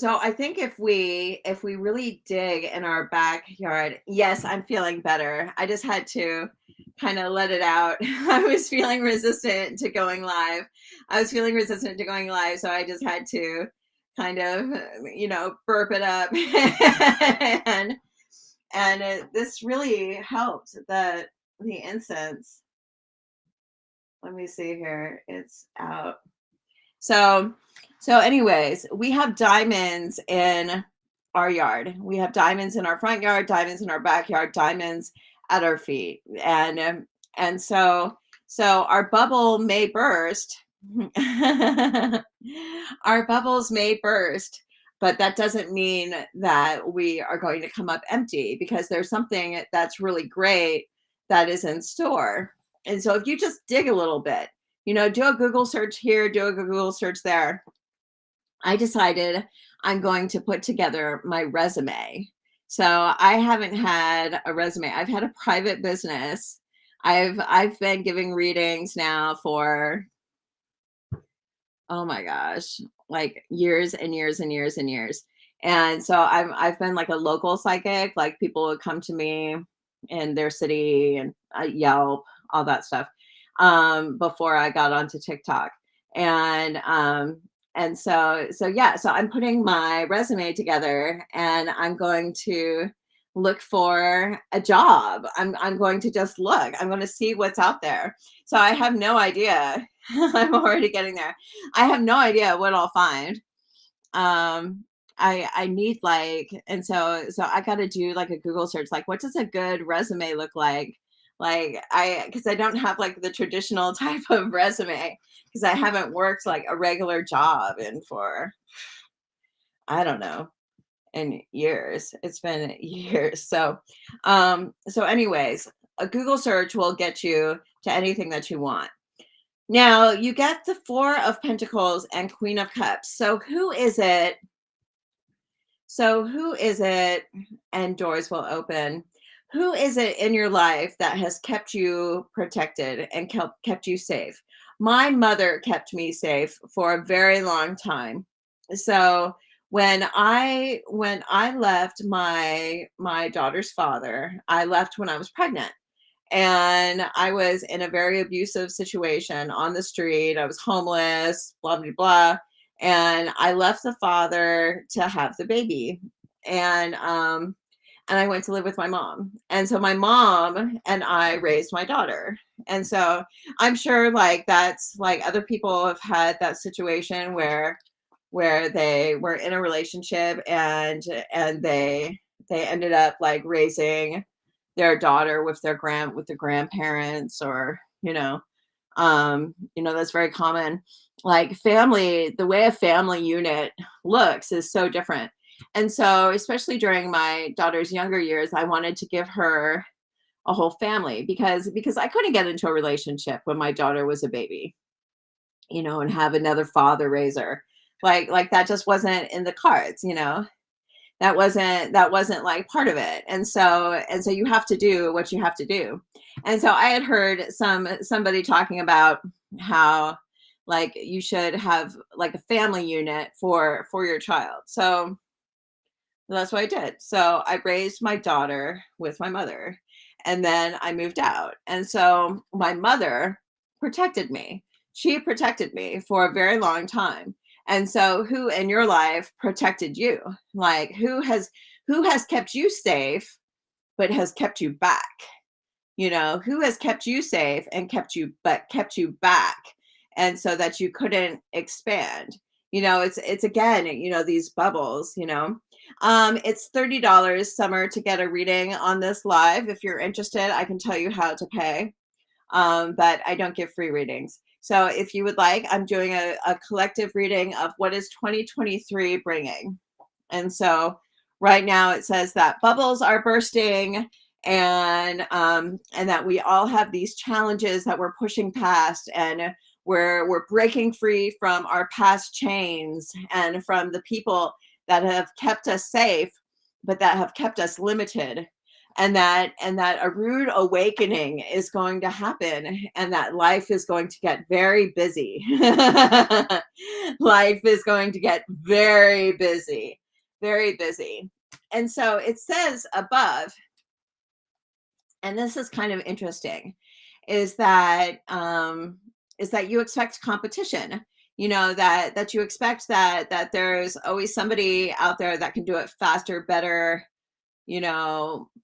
I think if we really dig in our backyard, yes, I'm feeling better. I just had to kind of let it out. I was feeling resistant to going live. So I just had to kind of, burp it up. And this really helped, the incense. let me see here. It's out. So, so anyways, we have diamonds in our yard. We have diamonds in our front yard, diamonds in our backyard, diamonds at our feet. And so our bubble may burst. Our bubbles may burst, but that doesn't mean that we are going to come up empty, because there's something that's really great that is in store. And so if you just dig a little bit, do a Google search here, do a Google search there. I decided I'm going to put together my resume. So I haven't had a resume. I've had a private business. I've been giving readings now for, oh my gosh, like years and years and years and years. And so I've been like a local psychic. Like, people would come to me in their city, and Yelp, all that stuff, before I got onto TikTok. And yeah, so I'm putting my resume together, and I'm going to look for a job. I'm going to just look. I'm going to see what's out there. So I have no idea. I'm already getting there. I have no idea what I'll find. I need, like, and so I got to do like a Google search, like, what does a good resume look like? Like, because I don't have like the traditional type of resume, because I haven't worked like a regular job in for, I don't know, in years. It's been years. So anyways, a Google search will get you to anything that you want. Now you get the Four of Pentacles and Queen of Cups. So who is it? And doors will open. Who is it in your life that has kept you protected and kept you safe? My mother kept me safe for a very long time. So when I left my daughter's father, I left when I was pregnant. And I was in a very abusive situation on the street. I was homeless, blah, blah, blah. And I left the father to have the baby. And I went to live with my mom. And so my mom and I raised my daughter. And so I'm sure, like, that's like other people have had that situation where they were in a relationship, and they ended up like raising their daughter with the grandparents, or that's very common. Like, family, the way a family unit looks is so different. And so, especially during my daughter's younger years, I wanted to give her a whole family, because I couldn't get into a relationship when my daughter was a baby, and have another father raise her. Like that just wasn't in the cards. That wasn't like part of it. And so you have to do what you have to do. And so I had heard somebody talking about how, like, you should have like a family unit for your child. So that's what I did. So I raised my daughter with my mother, and then I moved out. And so my mother protected me. She protected me for a very long time. And so who in your life protected you? Like, who has kept you safe but has kept you back? Who has kept you safe and kept you back, and so that you couldn't expand? It's again, these bubbles. It's $30, Summer, to get a reading on this live. If you're interested, I can tell you how to pay. But I don't give free readings. So if you would like, I'm doing a collective reading of what is 2023 bringing. And so right now it says that bubbles are bursting, and that we all have these challenges that we're pushing past, and we're breaking free from our past chains, and from the people that have kept us safe, but that have kept us limited. And that a rude awakening is going to happen, and that life is going to get very busy. Life is going to get very busy, very busy. And so it says above, and this is kind of interesting, is that you expect competition. That you expect that there's always somebody out there that can do it faster, better,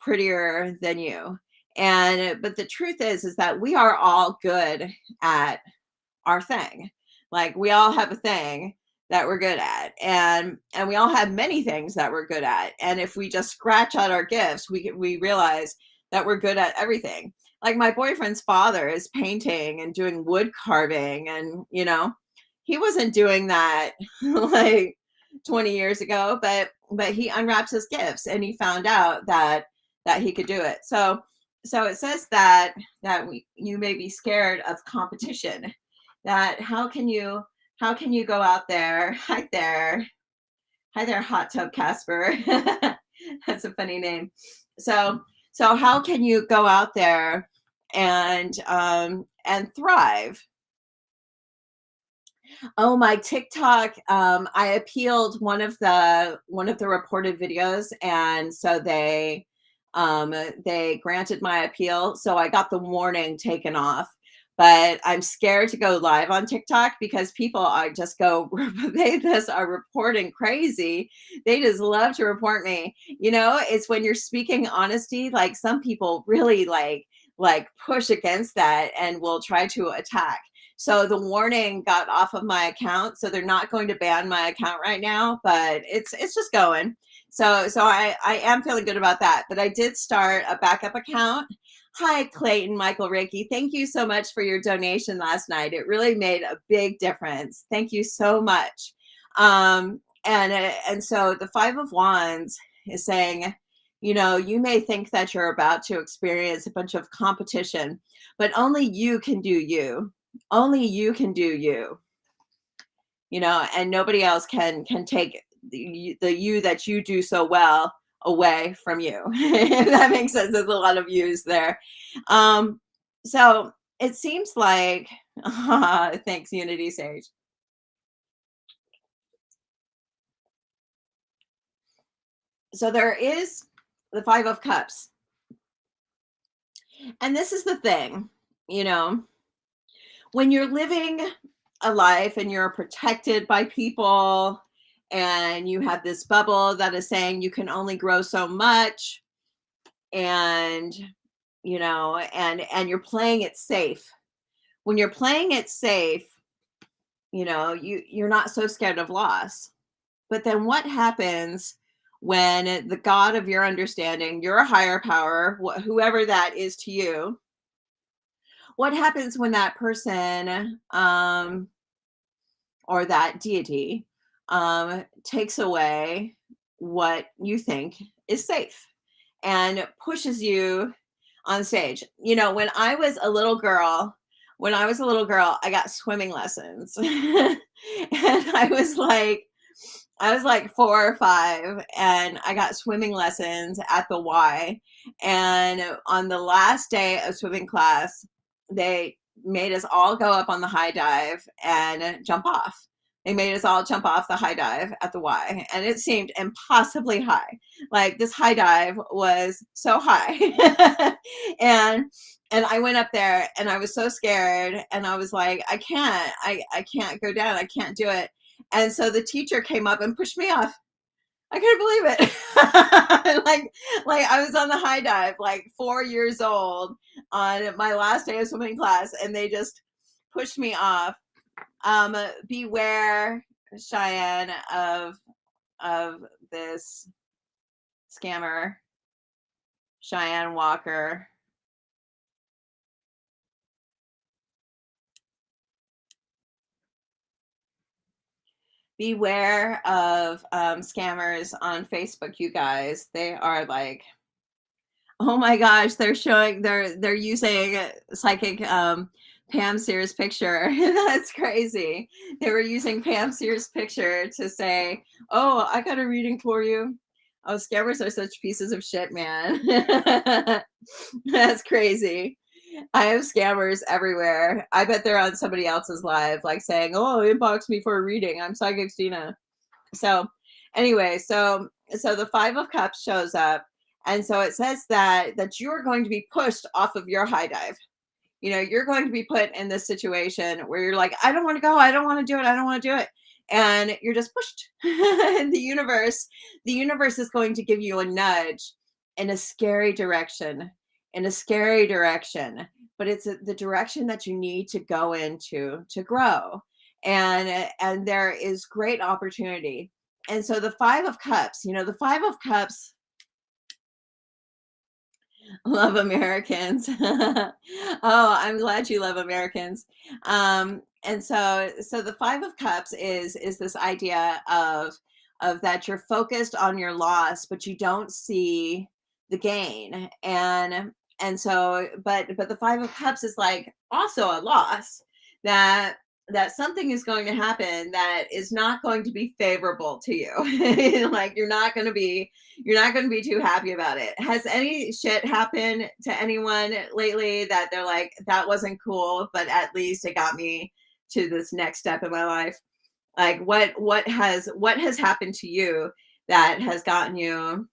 prettier than you. And but the truth is that we are all good at our thing. Like we all have a thing that we're good at, and we all have many things that we're good at. And if we just scratch out our gifts, we realize that we're good at everything. Like my boyfriend's father is painting and doing wood carving, and he wasn't doing that like 20 years ago, but he unwrapped his gifts and he found out that he could do it. So it says that you may be scared of competition. That how can you go out there? Hi there, hot tub Casper. That's a funny name. So how can you go out there and thrive? Oh, my TikTok. I appealed one of the reported videos, and so they granted my appeal. So I got the warning taken off. But I'm scared to go live on TikTok because people are just go they just are reporting crazy. They just love to report me. It's when you're speaking honesty, like some people really like push against that and will try to attack. So the warning got off of my account, so they're not going to ban my account right now, but it's just going. So I am feeling good about that. But I did start a backup account. Hi, Clayton Michael Reiki. Thank you so much for your donation last night. It really made a big difference. Thank you so much. And so the Five of Wands is saying, you may think that you're about to experience a bunch of competition, but only you can do you. Only you can do you. And nobody else can take the you that you do so well away from you. If that makes sense. There's a lot of yous there. So it seems like thanks, Unity Sage. So there is the Five of Cups. And this is the thing, when you're living a life and you're protected by people and you have this bubble that is saying you can only grow so much, and and you're playing it safe. When you're playing it safe, you're not so scared of loss. But then what happens when the God of your understanding, your higher power, whoever that is to you, what happens when that person or that deity takes away what you think is safe and pushes you on stage? When I was a little girl, I got swimming lessons. And I was like 4 or 5, and I got swimming lessons at the Y. And on the last day of swimming class, they made us all go up on the high dive and jump off. They made us all jump off the high dive at the Y, and it seemed impossibly high. Like this high dive was so high. and I went up there and I was so scared, and I was like, I can't go down. I can't do it. And so the teacher came up and pushed me off. I couldn't believe it. like I was on the high dive, like 4 years old on my last day of swimming class, and they just pushed me off. Beware, Cheyenne, of this scammer, Cheyenne Walker. Beware of scammers on Facebook, you guys. They are like, oh my gosh, they're using psychic Pam Sears' picture. That's crazy. They were using Pam Sears' picture to say, oh, I got a reading for you. Oh, scammers are such pieces of shit, man. That's crazy. I have scammers everywhere. I bet they're on somebody else's live, like saying, oh, inbox me for a reading. I'm Psychic Stina. So anyway, so the Five of Cups shows up. And so it says that you're going to be pushed off of your high dive. You're going to be put in this situation where you're like, I don't want to go. I don't want to do it. I don't want to do it. And you're just pushed. The universe is going to give you a nudge in a scary direction, in a scary direction, but it's the direction that you need to go into to grow. And there is great opportunity. And so the 5 of Cups, the 5 of Cups love Americans. Oh, I'm glad you love Americans. And so the 5 of Cups is this idea of that you're focused on your loss, but you don't see the gain. And so, but the 5 of Cups is like also a loss, that something is going to happen that is not going to be favorable to you. Like you're not going to be too happy about it. Has any shit happened to anyone lately that they're like, that wasn't cool, but at least it got me to this next step in my life? Like what has happened to you that has gotten you?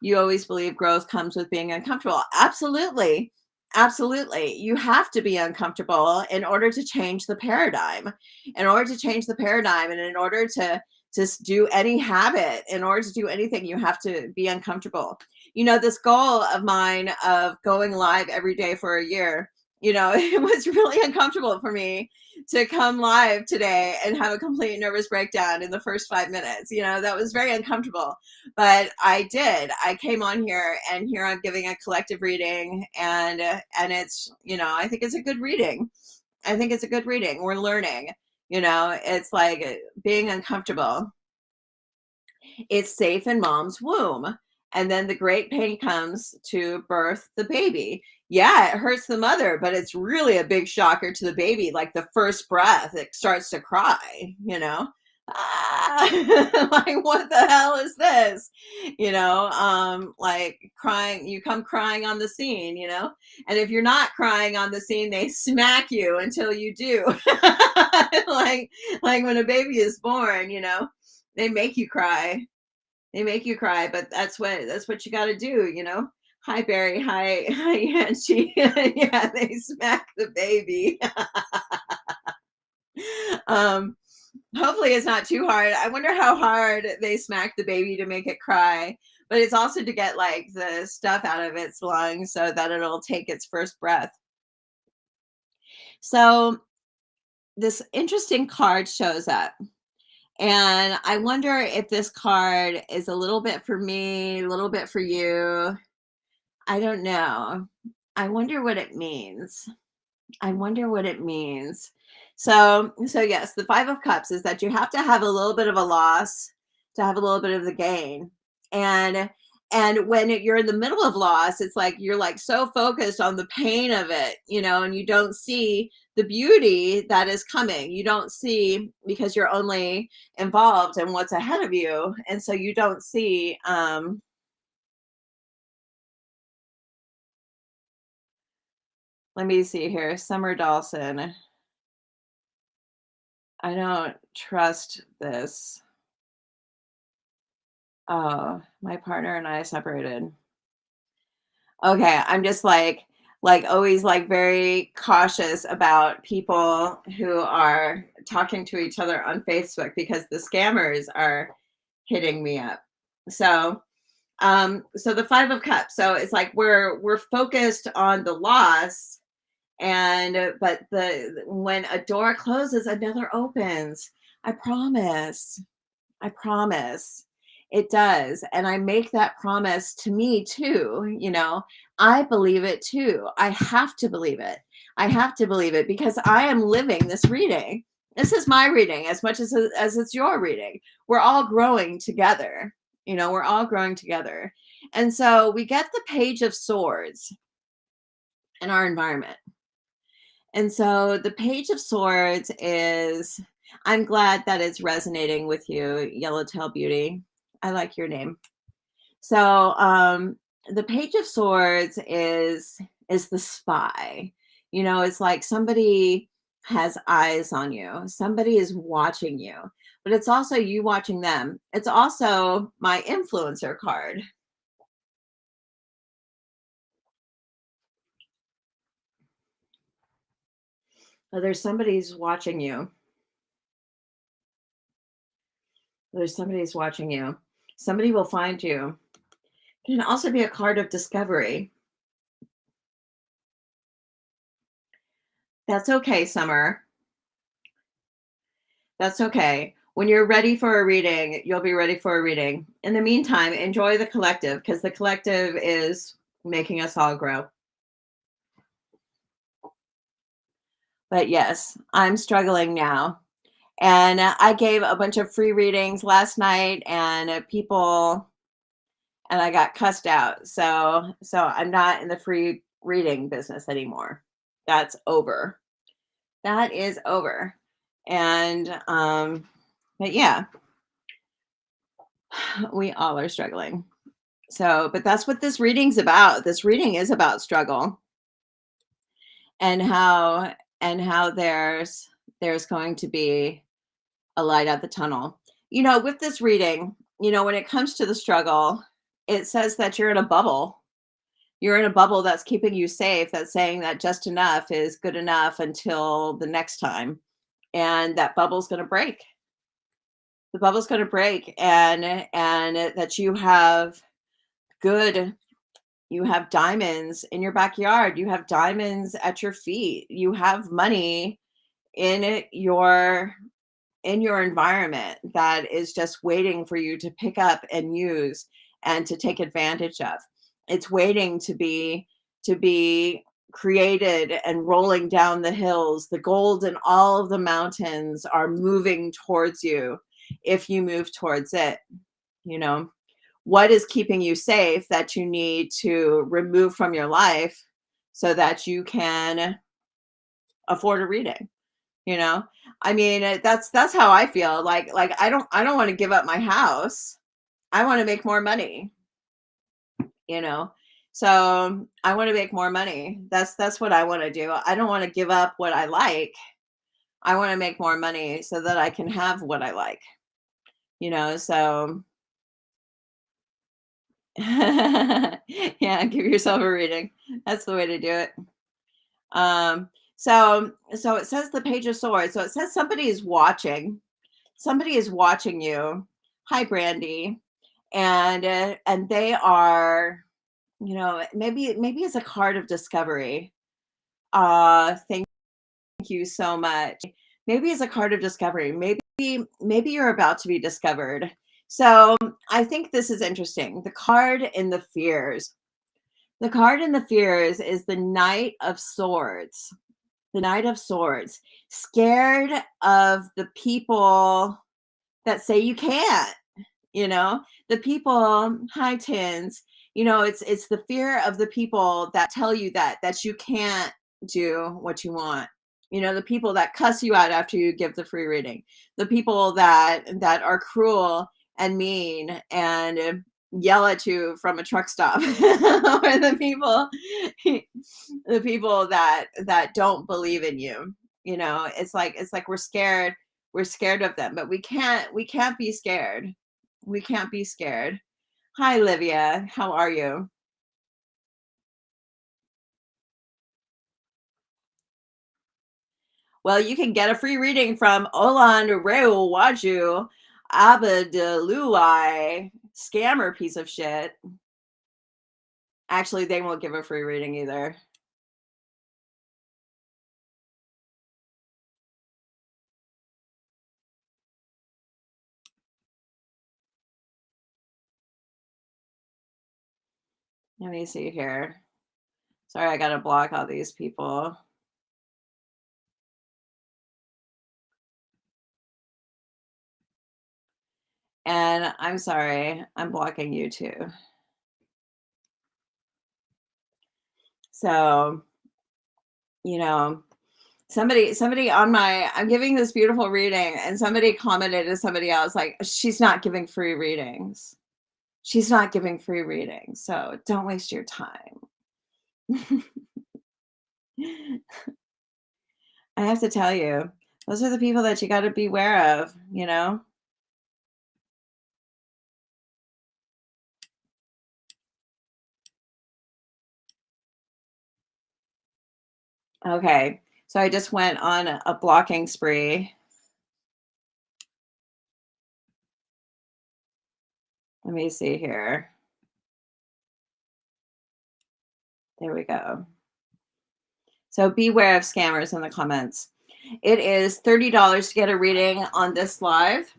You always believe growth comes with being uncomfortable. Absolutely. Absolutely. You have to be uncomfortable in order to change the paradigm. In order to change the paradigm, and in order to just do any habit, in order to do anything, you have to be uncomfortable. This goal of mine of going live every day for a year, it was really uncomfortable for me to come live today and have a complete nervous breakdown in the first 5 minutes. That was very uncomfortable, but I did. I came on here, and here I'm giving a collective reading, and it's, I think it's a good reading. I think it's a good reading. We're learning. It's like being uncomfortable. It's safe in mom's womb. And then the great pain comes to birth the baby. Yeah, it hurts the mother, but it's really a big shocker to the baby. Like the first breath, it starts to cry. Like, what the hell is this? Like crying, you come crying on the scene. And if you're not crying on the scene, they smack you until you do. like when a baby is born, they make you cry. They make you cry, but that's what you got to do. Hi Barry, hi Angie. Yeah, they smack the baby. um Hopefully it's not too hard. I wonder how hard they smack the baby to make it cry. But it's also to get like the stuff out of its lungs so that it'll take its first breath. So this interesting card shows up. And I wonder if this card is a little bit for me, a little bit for you. I don't know. I wonder what it means. I wonder what it means. So yes, the 5 of Cups is that you have to have a little bit of a loss to have a little bit of the gain. And when you're in the middle of loss, it's like you're like so focused on the pain of it, and you don't see the beauty that is coming. You don't see, because you're only involved in what's ahead of you. And so you don't see let me see here. Summer Dawson. I don't trust this. Oh, my partner and I separated. Okay, I'm just like always like very cautious about people who are talking to each other on Facebook because the scammers are hitting me up. So the 5 of Cups. So it's like we're focused on the loss, and but the when a door closes, another opens. I promise. I promise. It does. And I make that promise to me too. I believe it too. I have to believe it. I have to believe it because I am living this reading. This is my reading as much as it's your reading. We're all growing together. We're all growing together. And so we get the Page of Swords in our environment. And so the Page of Swords is, I'm glad that it's resonating with you, Yellowtail Beauty. I like your name. So the Page of Swords is the spy. It's like somebody has eyes on you. Somebody is watching you, but it's also you watching them. It's also my influencer card. So there's somebody's watching you. There's somebody who's watching you. Somebody will find you. It can also be a card of discovery. That's okay, Summer. That's okay. When you're ready for a reading, you'll be ready for a reading. In the meantime, enjoy the collective because the collective is making us all grow. But yes, I'm struggling now. And I gave a bunch of free readings last night and people and I got cussed out. So I'm not in the free reading business anymore. That's over. That is over. And but yeah, we all are struggling. So, but that's what this reading's about. This reading is about struggle and how there's going to be a light at the tunnel. With this reading, when it comes to the struggle, it says that you're in a bubble. You're in a bubble that's keeping you safe, that's saying that just enough is good enough until the next time. And that bubble's going to break. The bubble's going to break and that good you have diamonds in your backyard, you have diamonds at your feet, you have money in your environment that is just waiting for you to pick up and use and to take advantage of. It's waiting to be created and rolling down the hills. The gold in all of the mountains are moving towards you if you move towards it, you know. What is keeping you safe that you need to remove from your life so that you can afford a reading? You know, I mean, that's how I feel. Like I don't want to give up my house. I want to make more money. You know, so I want to make more money. That's what I want to do. I don't want to give up what I like. I want to make more money so that I can have what I like. So yeah, give yourself a reading. That's the way to do it. So it says the Page of Swords. So it says somebody is watching. Somebody is watching you. Hi, Brandy. And they are, maybe it's a card of discovery. Thank you so much. Maybe it's a card of discovery. Maybe you're about to be discovered. So I think this is interesting. The card in the fears. The card in the fears is the Knight of Swords. The Knight of Swords. Scared of the people that say you can't. The people, hi Tins, it's the fear of the people that tell you that you can't do what you want. The people that cuss you out after you give the free reading, the people that are cruel and mean and yell at you from a truck stop, or the people that don't believe in you. It's like we're scared of them, but we can't be scared. We can't be scared. Hi, Livia. How are you? Well, you can get a free reading from Olan Rewaju Abadului, scammer piece of shit. Actually, they won't give a free reading either. Let me see here. Sorry, I gotta block all these people. And I'm sorry, I'm blocking you too. So, you know, somebody on my I'm giving this beautiful reading and somebody commented to somebody else like she's not giving free readings. She's not giving free readings. So don't waste your time. I have to tell you, those are the people that you got to beware of. Okay. So I just went on a blocking spree. Let me see here. There we go. So beware of scammers in the comments. It is $30 to get a reading on this live.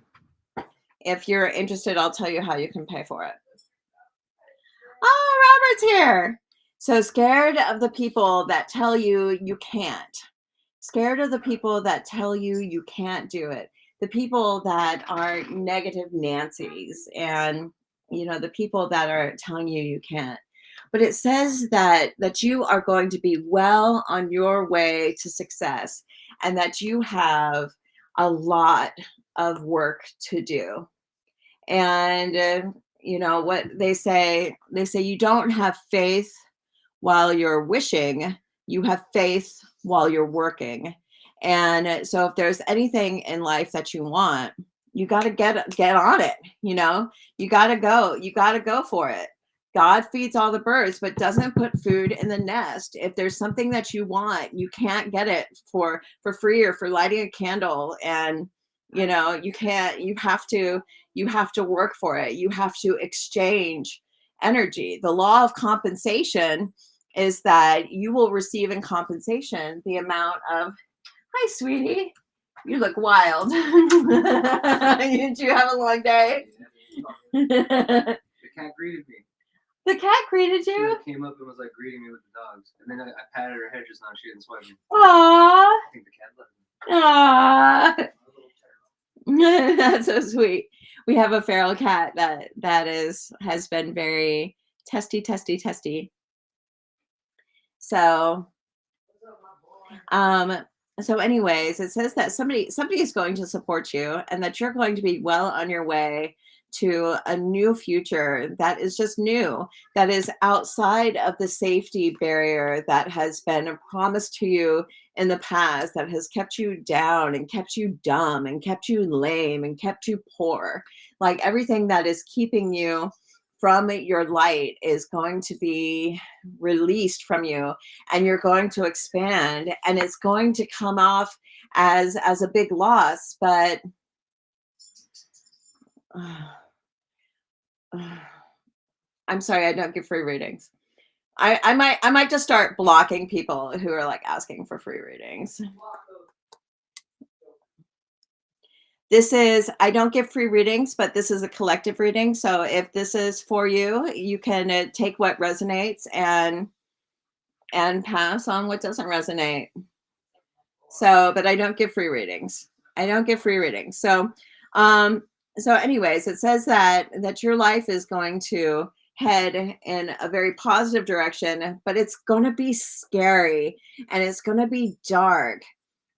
If you're interested, I'll tell you how you can pay for it. Oh, Robert's here. So scared of the people that tell you you can't. Scared of the people that tell you you can't do it. The people that are negative Nancy's and the people that are telling you you can't. But it says that you are going to be well on your way to success and that you have a lot of work to do. And what they say you don't have faith while you're wishing, you have faith while you're working. And so if there's anything in life that you want, you got to get on it. You got to go for it. God feeds all the birds but doesn't put food in the nest. If there's something that you want, you can't get it for free or for lighting a candle. And you can't, you have to work for it. You have to exchange energy. The law of compensation is that you will receive in compensation the amount of, hi, sweetie, you look wild. Did you have a long day? The cat greeted me. The cat greeted you? She came up and was like greeting me with the dogs. And then I patted her head just now. She didn't swipe me. Aww. I think the cat loved me. Aww. That's so sweet. We have a feral cat that has been very testy. So anyways, it says that somebody is going to support you and that you're going to be well on your way to a new future that is just new, that is outside of the safety barrier that has been promised to you in the past, that has kept you down and kept you dumb and kept you lame and kept you poor. Like everything that is keeping you from your light is going to be released from you, and you're going to expand, and it's going to come off as a big loss, but I'm sorry, I don't give free readings. I might just start blocking people who are like asking for free readings. This is, I don't give free readings, but this is a collective reading. So if this is for you, you can take what resonates and pass on what doesn't resonate. So, but I don't give free readings. So, anyways, it says that your life is going to head in a very positive direction, but it's going to be scary and it's going to be dark.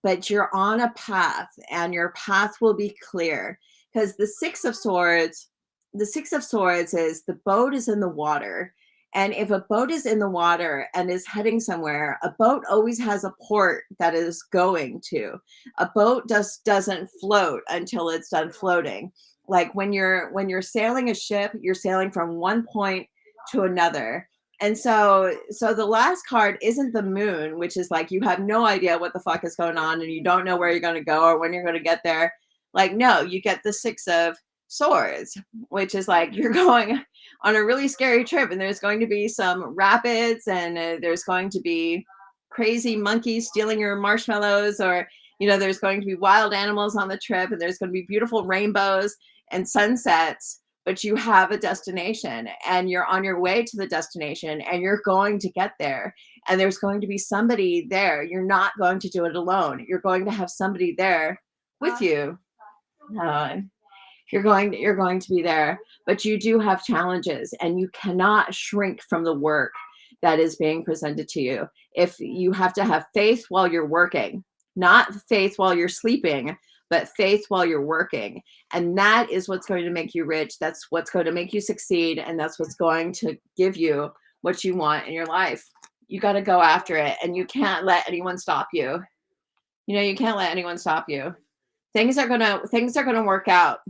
But you're on a path, and your path will be clear, because the Six of Swords is the boat is in the water. And if a boat is in the water and is heading somewhere, a boat always has a port that is going to. A boat doesn't float until it's done floating. Like when you're sailing a ship, you're sailing from one point to another. And so the last card isn't the Moon, which is like you have no idea what the fuck is going on and you don't know where you're going to go or when you're going to get there. Like, no, you get the Six of Swords, which is like you're going on a really scary trip, and there's going to be some rapids, and there's going to be crazy monkeys stealing your marshmallows, or there's going to be wild animals on the trip, and there's going to be beautiful rainbows and sunsets. But you have a destination, and you're on your way to the destination, and you're going to get there, and there's going to be somebody there. You're not going to do it alone. You're going to have somebody there with you. You're going to be there, but you do have challenges, and you cannot shrink from the work that is being presented to you. If you have to have faith while you're working, not faith while you're sleeping, but faith while you're working. And that is what's going to make you rich. That's what's going to make you succeed. And that's what's going to give you what you want in your life. You got to go after it, and you can't let anyone stop you. You can't let anyone stop you. Things are going to work out.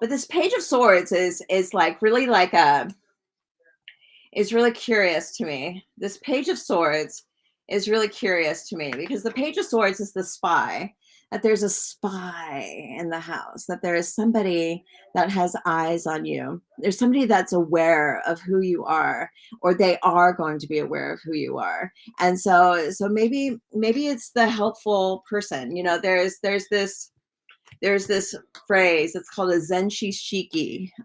But this Page of Swords is like really like is really curious to me. This Page of Swords is really curious to me because the Page of Swords is the spy. that there's a spy in the house, that there is somebody that has eyes on you. There's somebody that's aware of who you are, or they are going to be aware of who you are. And so maybe it's the helpful person. You know, there's this phrase, it's called a zenshi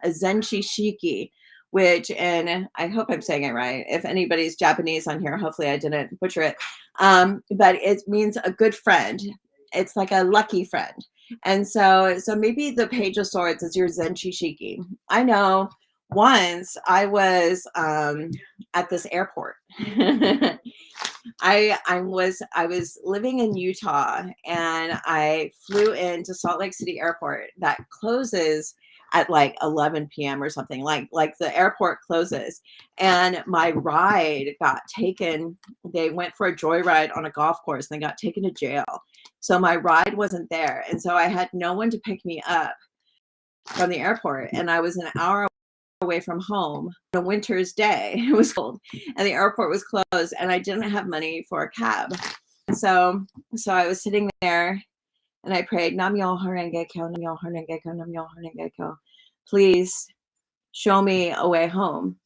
shiki, which, and I hope I'm saying it right. If anybody's Japanese on here, hopefully I didn't butcher it. But it means a good friend. It's like a lucky friend. And so maybe the Page of Swords is your zenshi shiki. I know once I was at this airport. I was living in Utah, and I flew into Salt Lake City Airport that closes at like 11 p.m. or something. Like the airport closes, and my ride got taken. They went for a joyride on a golf course and they got taken to jail. So my ride wasn't there, and so I had no one to pick me up from the airport, and I was an hour away from home on a winter's day. It was cold and the airport was closed, and I didn't have money for a cab. So I was sitting there and I prayed, Nam Myoho Renge Kyo, Nam Myoho Renge Kyo, Nam Myoho Renge Kyo. Please show me a way home.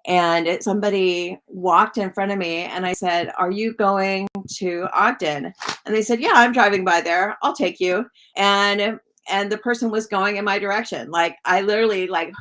And somebody walked in front of me, and I said, are you going to Ogden? And they said, yeah, I'm driving by there. I'll take you. And the person was going in my direction. Like I literally like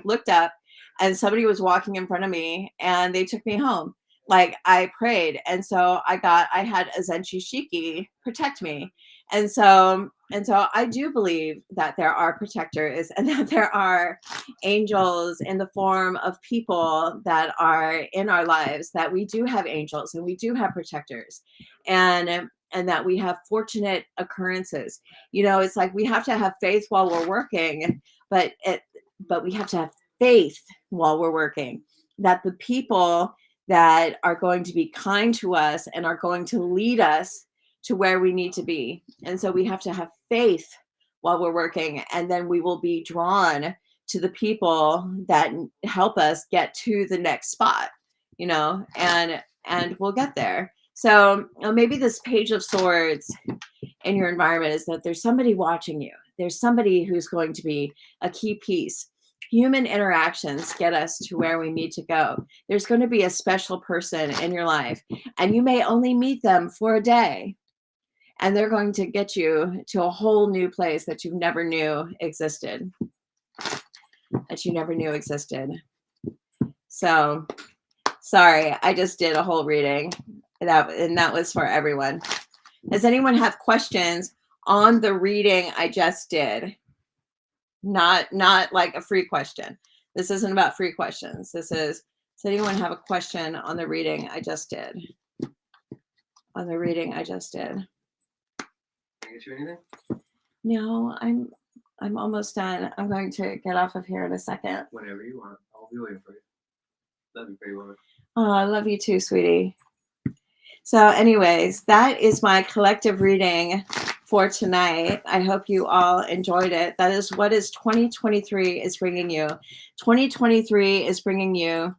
looked up, and somebody was walking in front of me, and they took me home. Like I prayed. And so I had a zenshi shiki protect me. And so I do believe that there are protectors, and that there are angels in the form of people that are in our lives, that we do have angels and we do have protectors, and that we have fortunate occurrences. You know, it's like we have to have faith while we're working, but we have to have faith while we're working, that the people that are going to be kind to us and are going to lead us to where we need to be. And so we have to have faith while we're working, and then we will be drawn to the people that help us get to the next spot, you know, and we'll get there. So maybe this Page of Swords in your environment is that there's somebody watching you. There's somebody who's going to be a key piece. Human interactions get us to where we need to go. There's going to be a special person in your life, and you may only meet them for a day, and they're going to get you to a whole new place that you never knew existed. So sorry, I just did a whole reading, and that was for everyone. Does anyone have questions on the reading I just did? Not like a free question. This isn't about free questions. This is, does anyone have a question on the reading I just did? Can I get you anything? No, I'm almost done. I'm going to get off of here in a second. Whenever you want. I'll be waiting for you. Love you, pretty woman. Oh, I love you too, sweetie. So anyways, that is my collective reading for tonight. I hope you all enjoyed it. That is what is 2023 is bringing you. 2023 is bringing you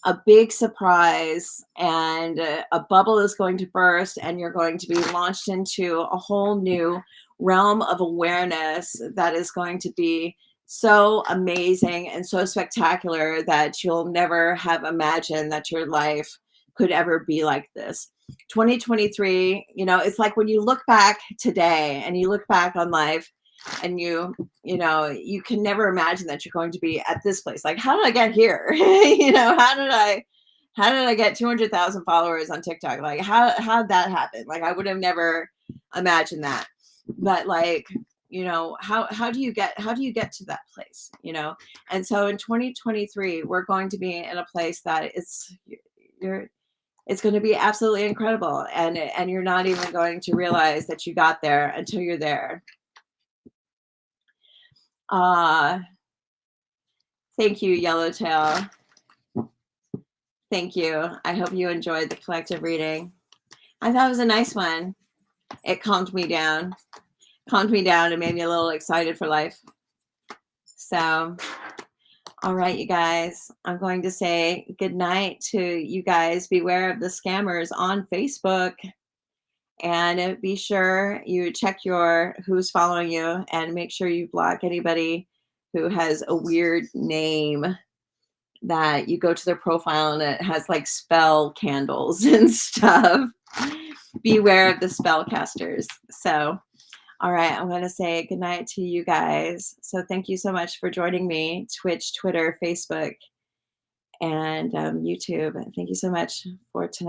a big surprise, and a bubble is going to burst, and you're going to be launched into a whole new realm of awareness that is going to be so amazing and so spectacular that you'll never have imagined that your life could ever be like this. 2023, you know, it's like when you look back today and you look back on life, and you know, you can never imagine that you're going to be at this place. Like, how did I get here? You know, how did I get 200,000 followers on TikTok? Like, how did that happen? Like, I would have never imagined that. But like, you know, how do you get to that place, you know? And so in 2023, we're going to be in a place that it's going to be absolutely incredible, and you're not even going to realize that you got there until you're there. Thank you, Yellowtail. Thank you. I hope you enjoyed the collective reading. I thought it was a nice one. It calmed me down and made me a little excited for life. So, all right, you guys, I'm going to say good night to you guys. Beware of the scammers on Facebook. And be sure you check your who's following you and make sure you block anybody who has a weird name that you go to their profile and it has like spell candles and stuff. Beware of the spellcasters. So, all right, I'm going to say goodnight to you guys. So, thank you so much for joining me, Twitch, Twitter, Facebook, and YouTube. Thank you so much for tonight.